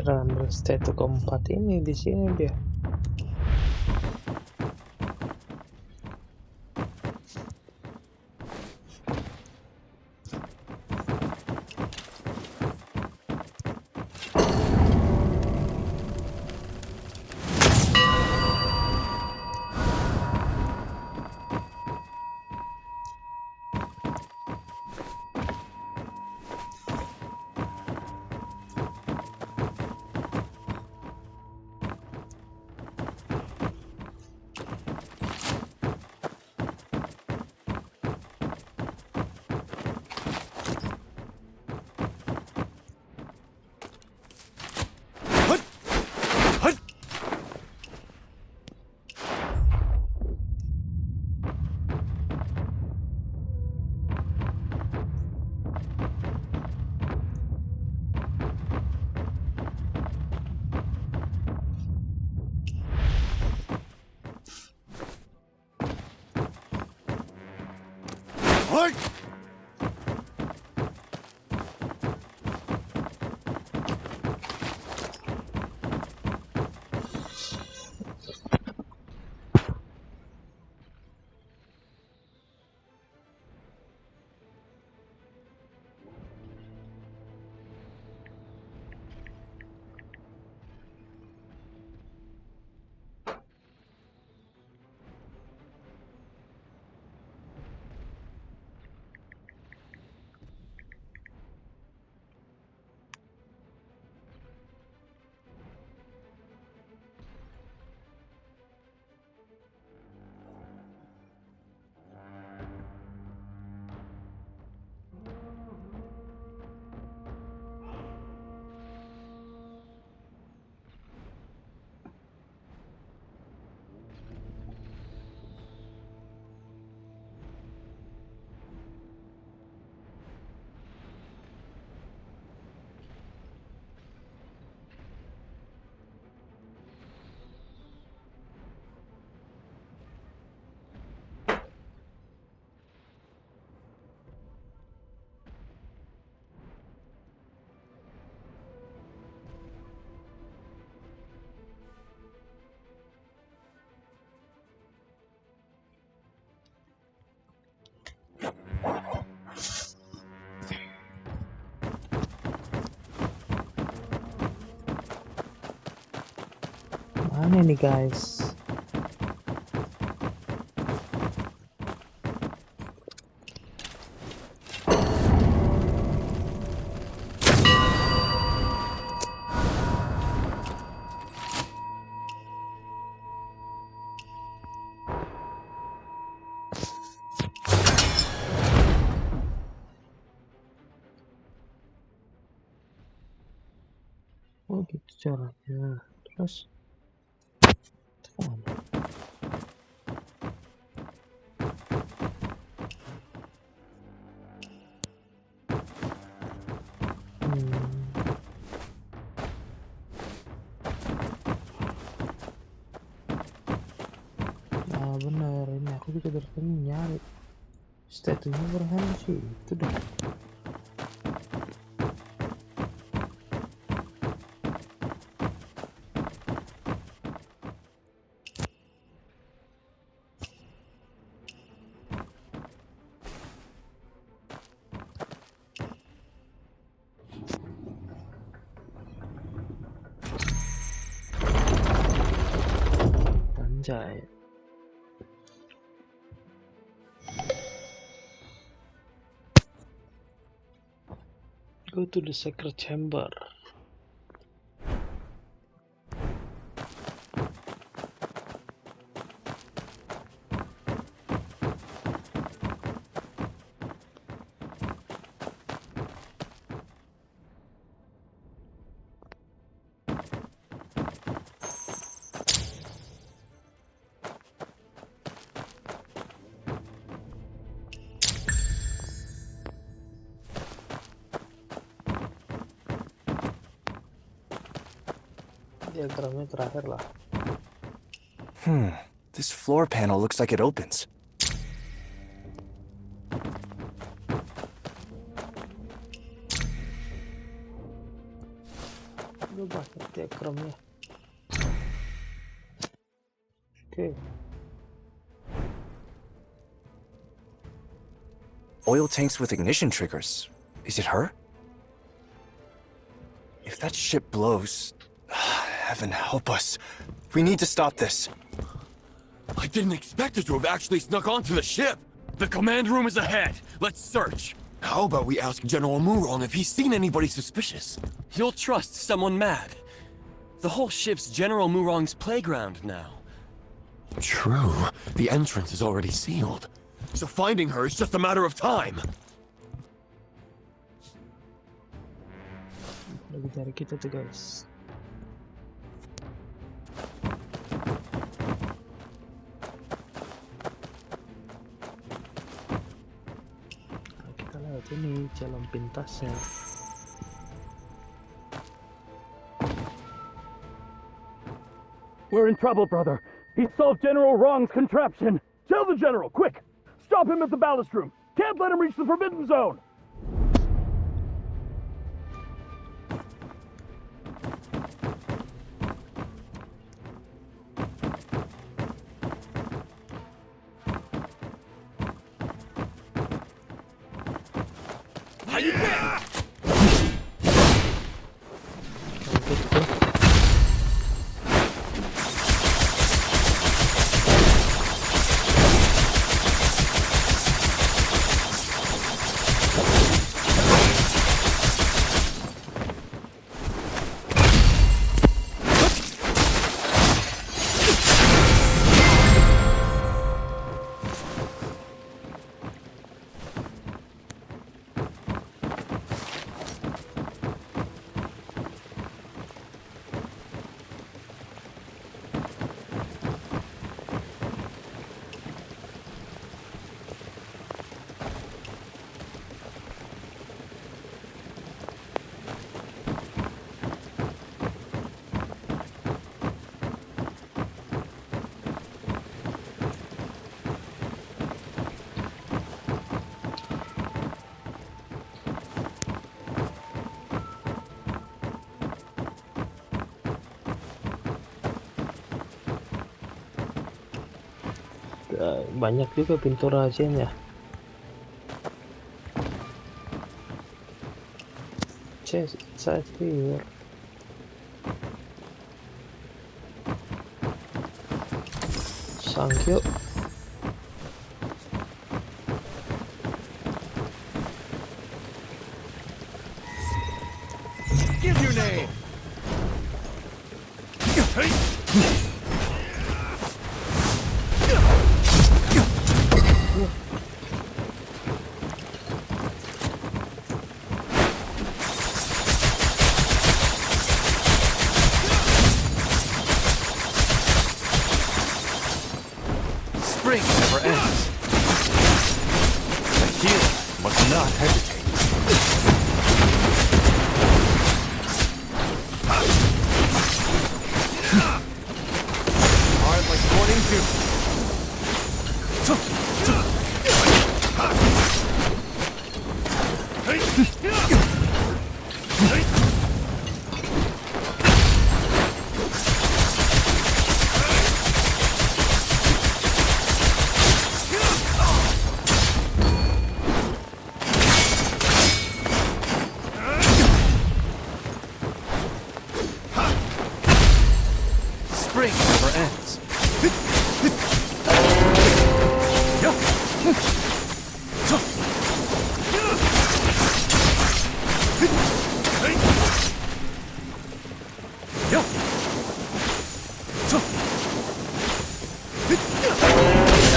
Kita ambil statue keempat ini di sini dia. Mana nih guys? Oh gitu caranya. Terus nah bener, ini aku juga dari tadi nyari statue-nya berhenti sih itu dah. Anjay. Go to the sacred chamber. Diagramnya terakhir lah. This floor panel looks like it opens. Udah Wah, diagramnya. Oke. Oil tanks with ignition triggers. Is it her? If that ship blows, heaven help us. We need to stop this. I didn't expect her to have actually snuck onto the ship. The command room is ahead. Let's search. How about we ask General Murong if he's seen anybody suspicious? He'll trust someone mad. The whole ship's General Murong's playground now. True. The entrance is already sealed. So finding her is just a matter of time. Lagi cari kita tuh guys. Nah, kita lewat ini jalan pintasnya. We're in trouble, brother. He solved General Wrong's contraption. Tell the General, quick! Stop him at the ballast room. Can't let him reach the Forbidden Zone. How you been? Banyak juga pintu rahasianya. Chest inside here. Thank you. Give your name. Spring never ends. The healer must not hesitate. Hard like morning dew. Spring never ends.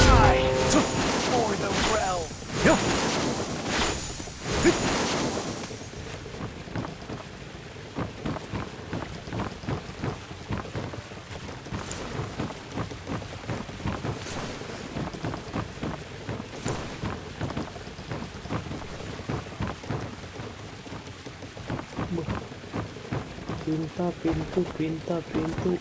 Die for the realm. Pintu.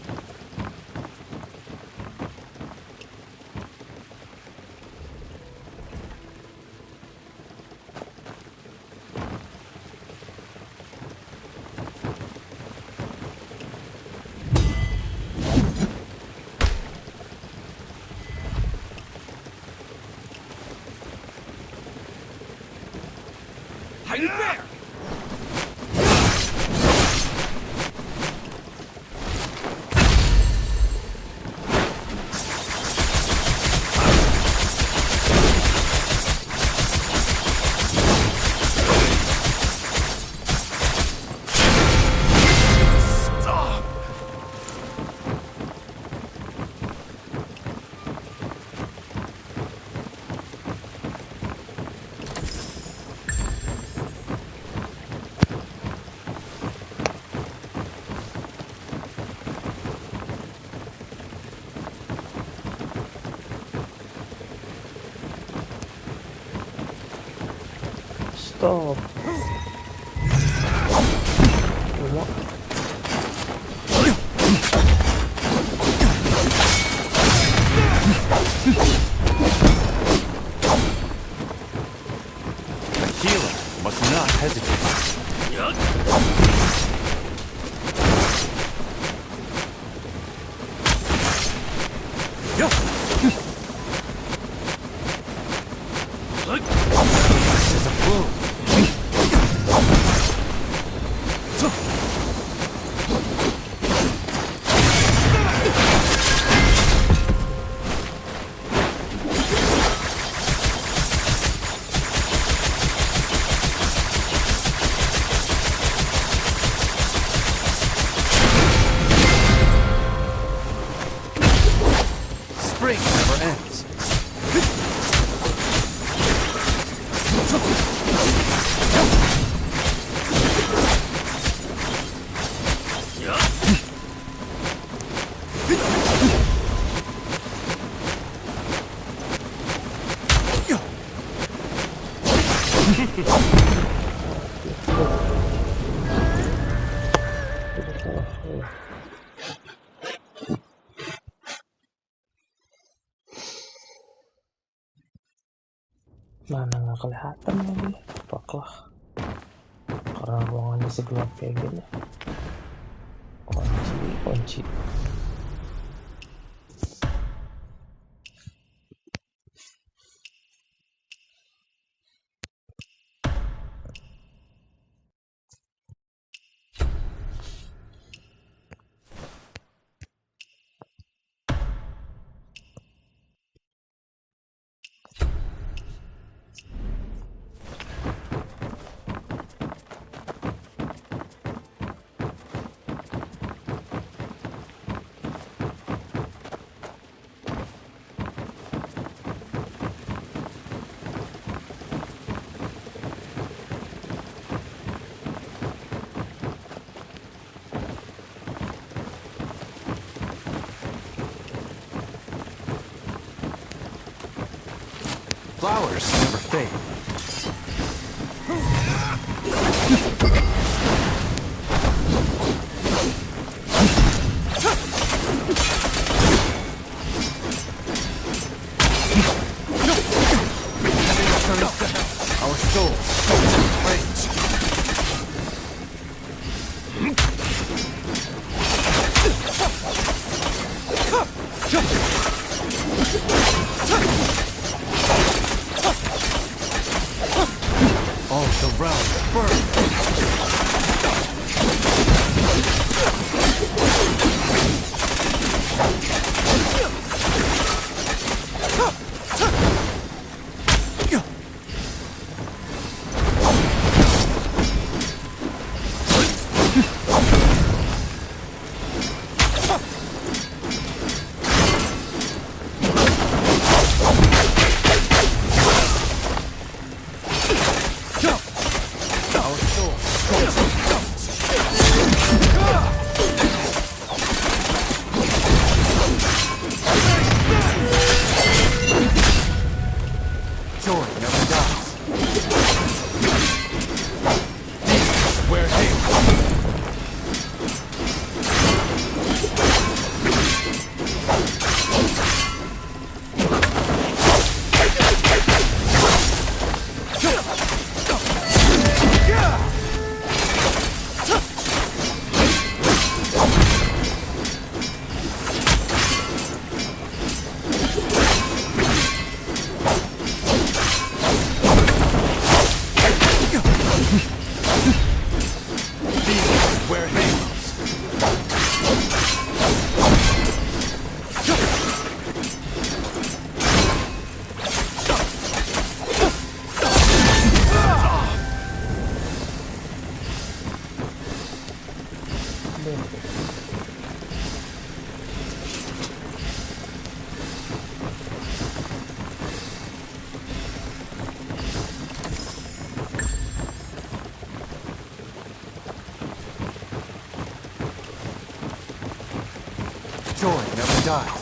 Stop. A healer must not hesitate. This is a blow. Spring never ends. Mana nggak kelihatan lagi, fuck lah, karena ruangannya segelap kayak gini. Kunci. Flowers never fade. Our souls rage. All the realms burn. story never dies.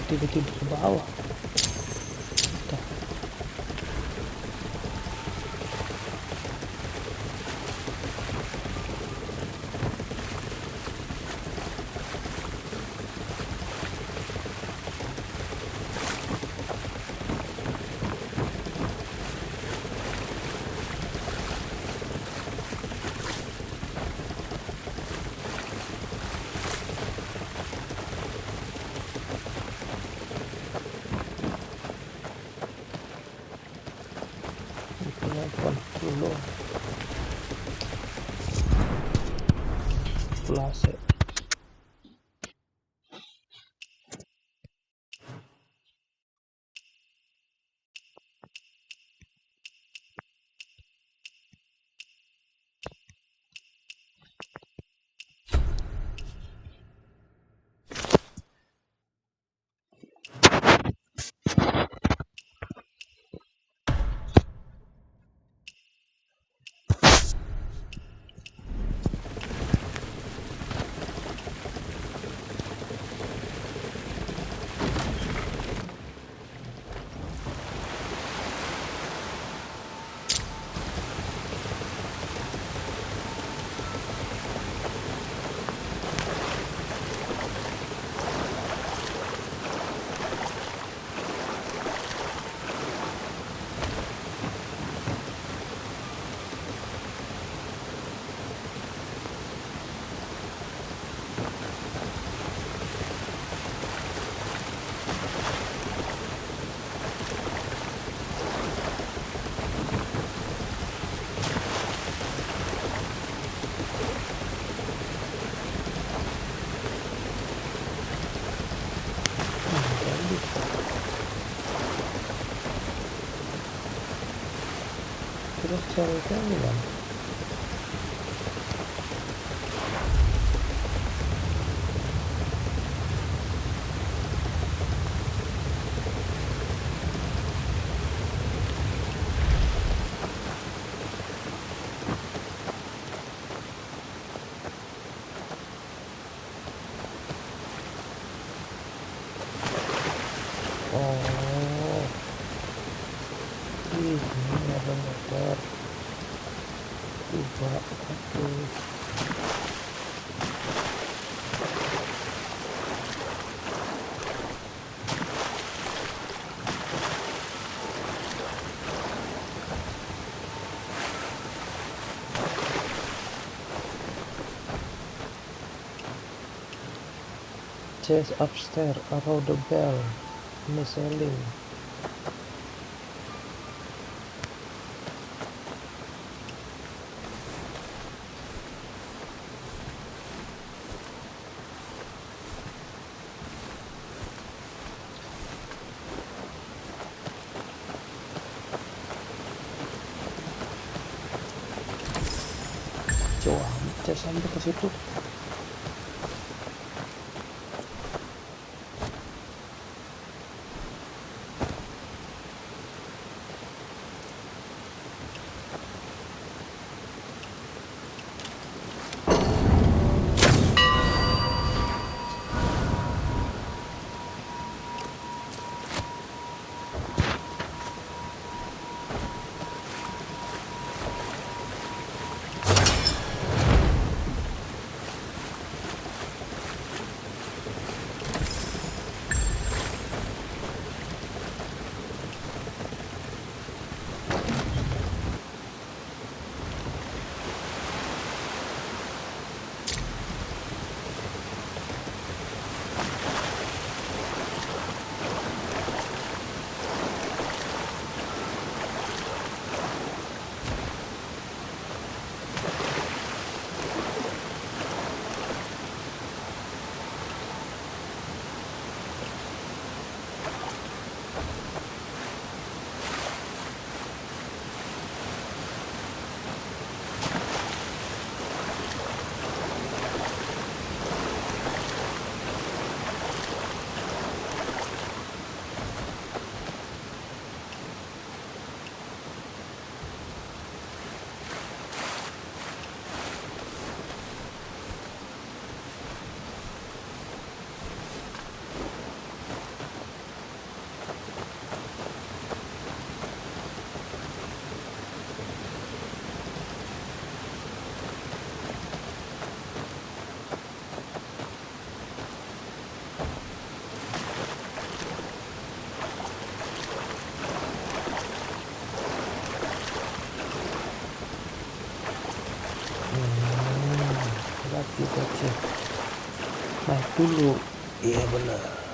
Tiba-tiba ke bawah. Telepon dulu. Flase. Terus ceweknya gimana? Oh, ini ada motor. Coba aku. Chase upstairs, around the bell, missing. jauh amat ya sampai ke situ. Berarti naik dulu. Iya benar.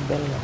belnya.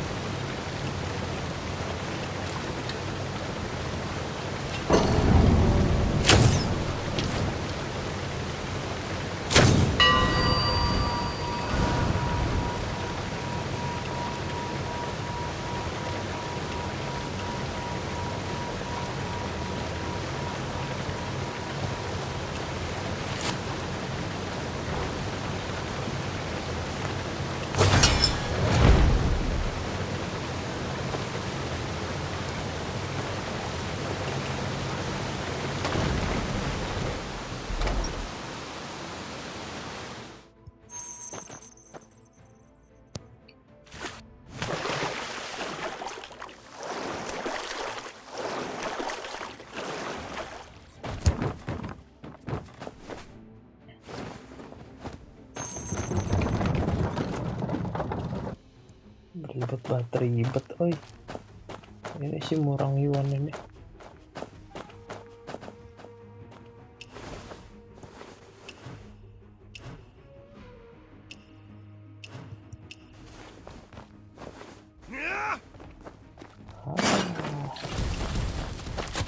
Ribet banget, ribet, oi. Ini sih murang Yuan ini.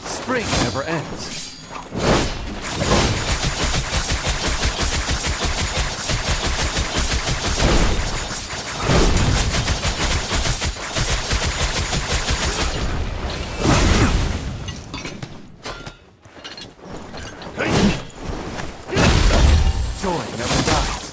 Spring never ends. Joy never dies.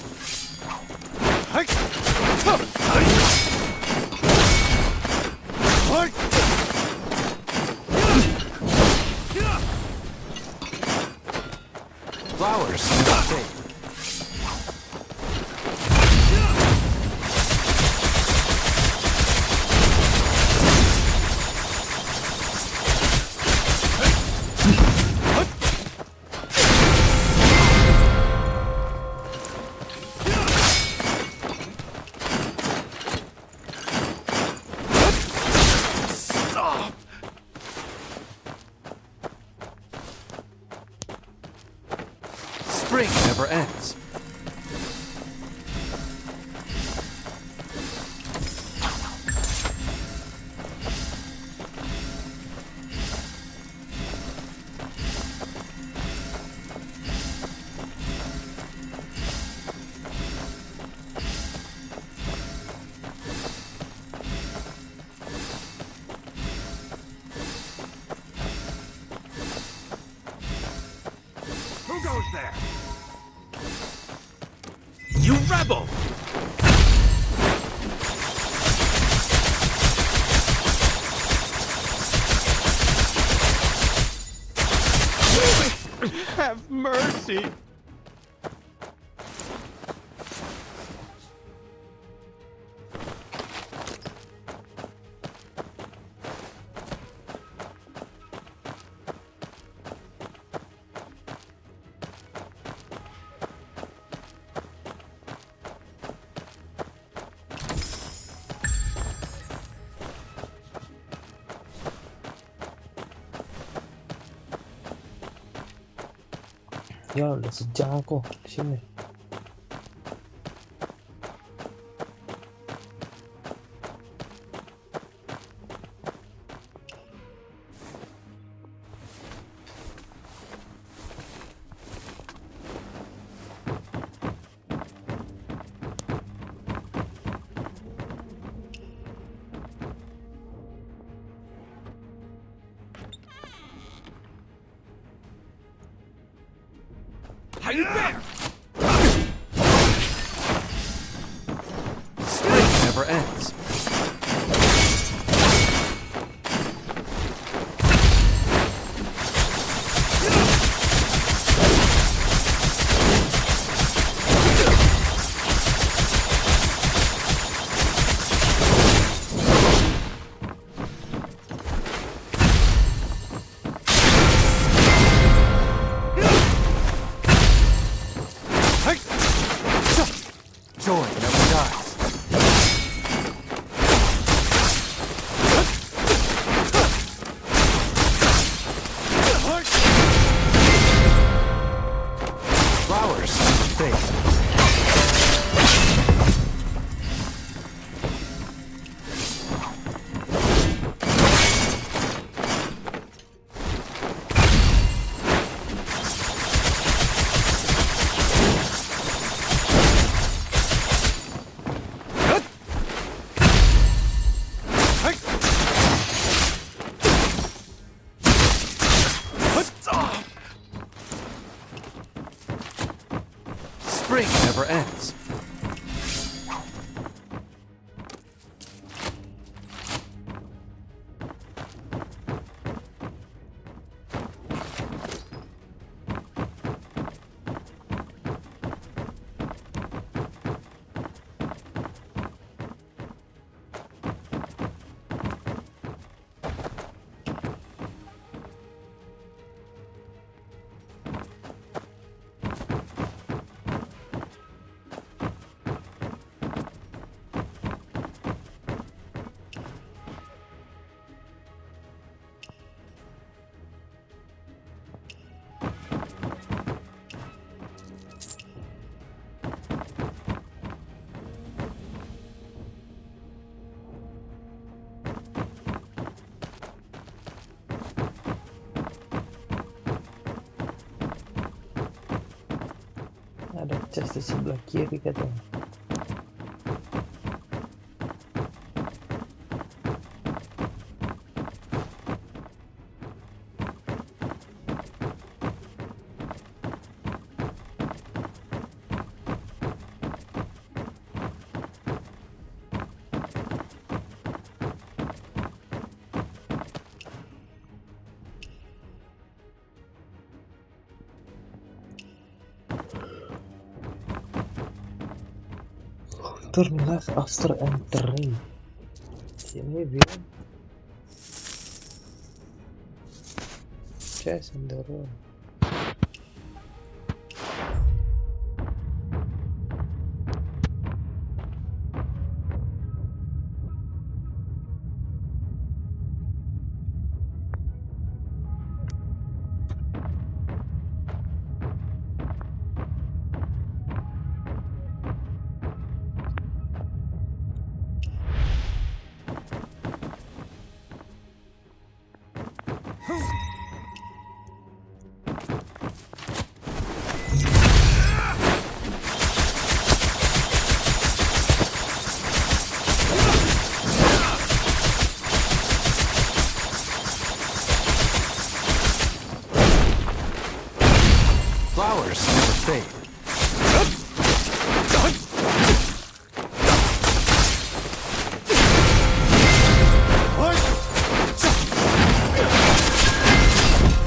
Flowers never fade. Stop! Spring never ends. Who goes there? You rebel! Have mercy. Ya udah sejam aku di sini. How you bear? Spring never ends. spring never ends. Ada chest di sebelah kiri katanya. Turn left after entering. Ini bilang chest in the room. Flowers never fade.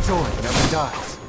Joy never dies.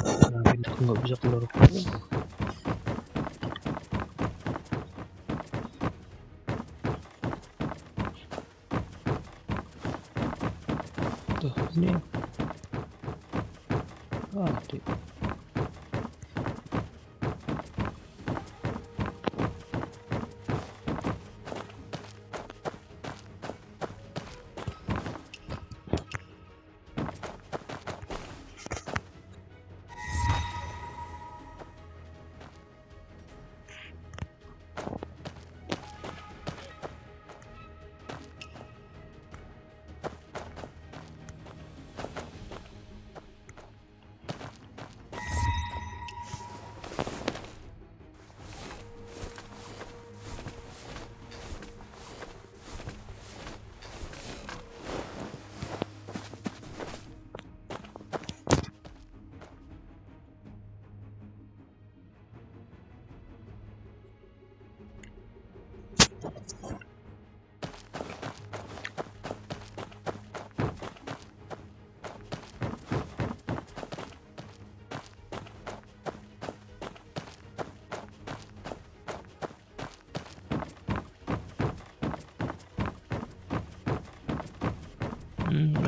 Kenapa aku nggak bisa keluar rumah? Tuh, ini. Adik.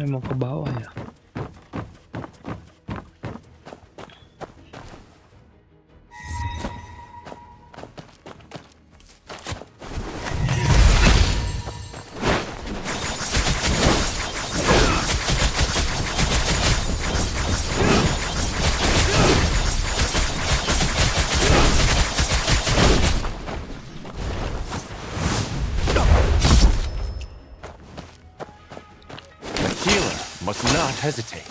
Emang ke bawah ya. Must not hesitate.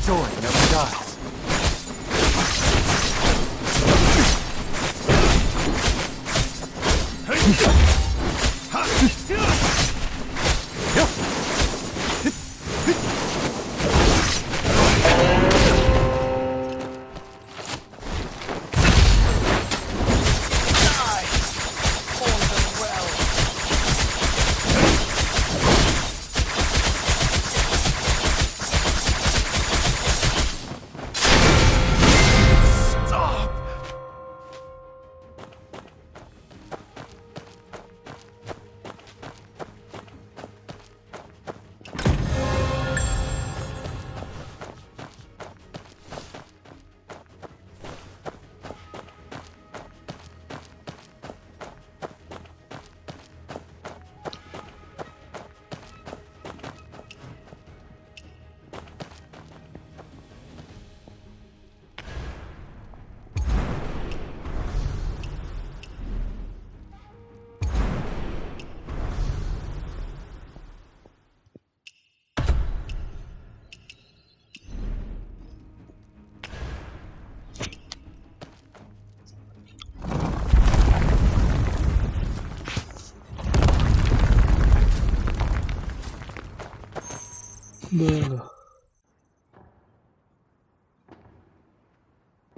Joy never dies.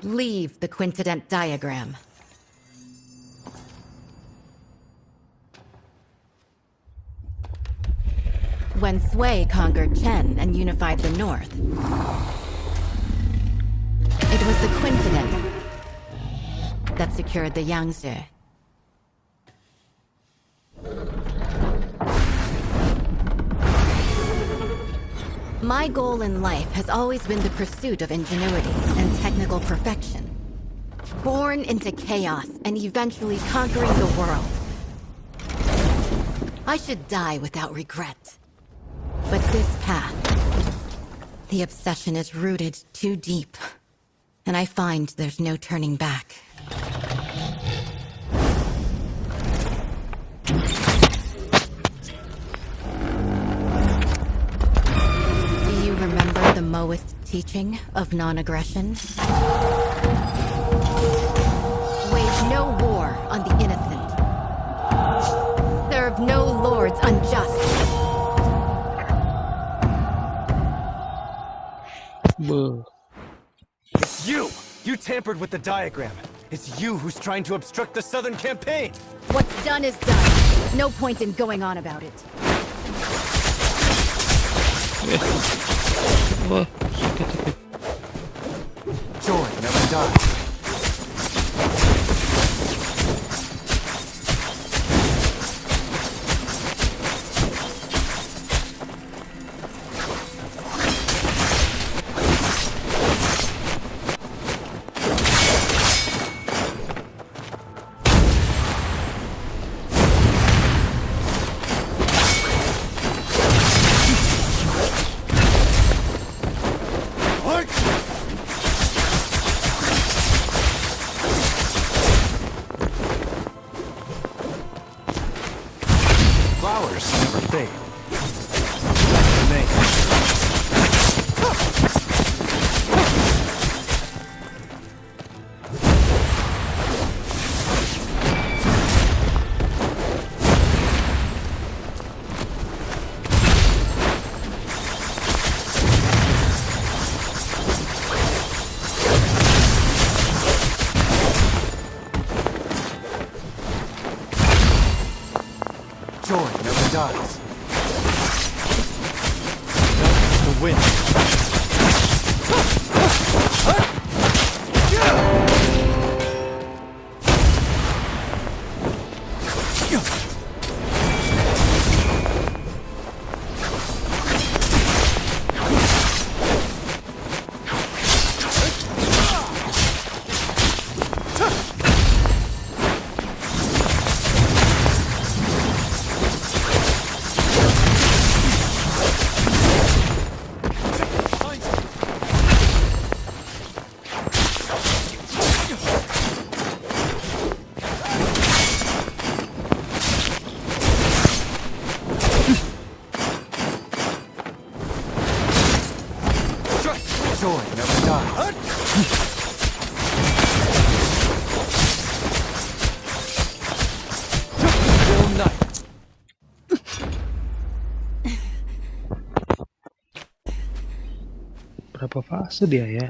Leave the coincident diagram. When Sui conquered Chen and unified the north, it was the coincident that secured the Yangtze. My goal in life has always been the pursuit of ingenuity and technical perfection. Born into chaos and eventually conquering the world. I should die without regret. But this path, the obsession is rooted too deep, and I find there's no turning back. Do you remember the Moist teaching of non-aggression? Wage no war on the innocent. Serve no lords unjust. It's you! You tampered with the diagram. It's you who's trying to obstruct the Southern campaign! What's done is done. No point in going on about it. Joy never dies. Flowers never fade. Joy never dies. The wind. Joy never dies. Till night. Berapa fase dia ya?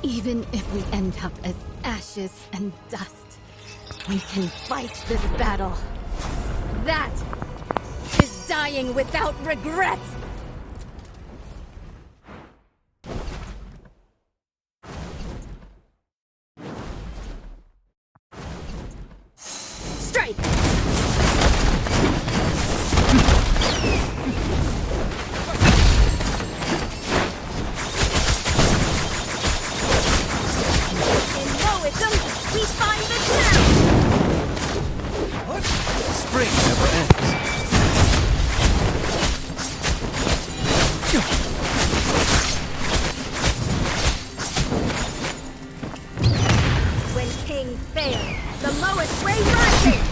Even if we end up as ashes and dust. We can fight this battle. That is dying without regret! Strike! We find the town! Spring never ends. When kings fail, the lowest way rises!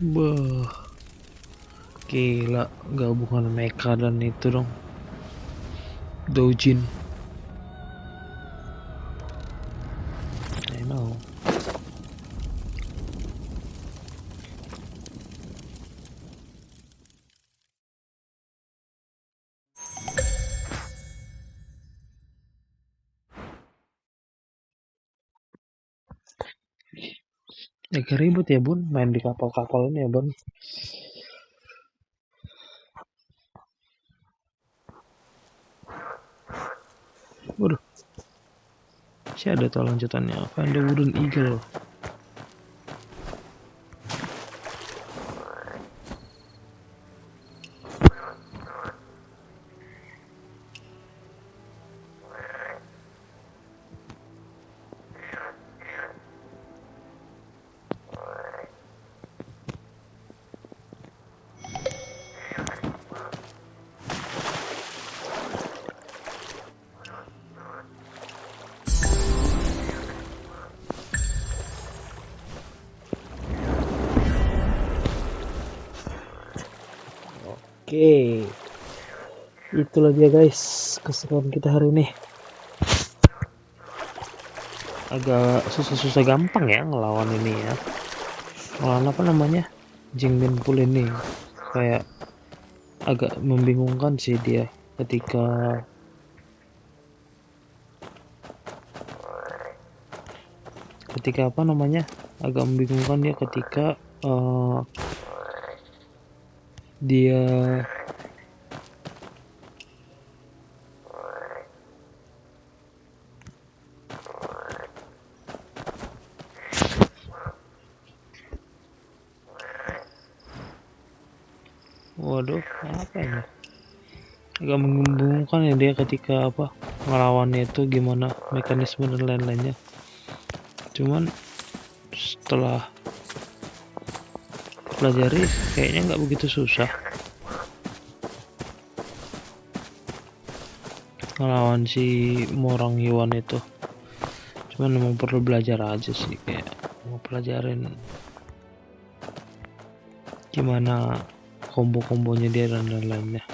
Bah, gila gabungan mecha dan itu dong, Dojin. I know. Agak ribet ya bun main di kapal-kapal ini ya bun. Waduh, masih ada tuh lanjutannya. Find the wooden eagle. Oke, itulah dia guys keseruan kita hari ini. Agak susah-susah gampang ya ngelawan ini ya. apa namanya, Jingmin Pool ini kayak agak membingungkan sih dia ketika apa namanya, agak membingungkan dia ketika dia waduh apa ini, agak membingungkan ya dia ketika apa ngelawannya itu gimana mekanisme dan lain-lainnya. Cuman setelah pelajari kayaknya nggak begitu susah ngelawan si Morang Yuan itu. Cuman memang perlu belajar aja sih, kayak mau pelajarin gimana kombo-kombonya dia dan lain-lainnya.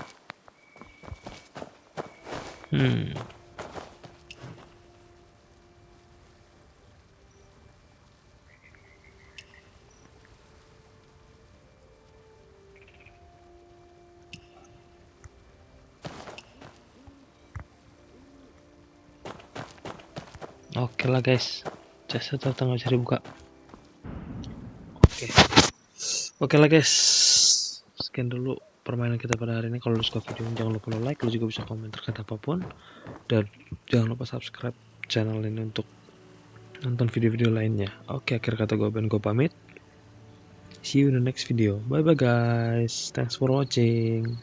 Oke lah guys, jasa datang bisa dibuka. Oke lah guys, sekian dulu permainan kita pada hari ini. Kalau lu suka video ini jangan lupa like, lu juga bisa komen terkait apapun, dan jangan lupa subscribe channel ini untuk nonton video-video lainnya. Oke, akhir kata gue Ben, gue pamit. See you in the next video. Bye bye guys, thanks for watching.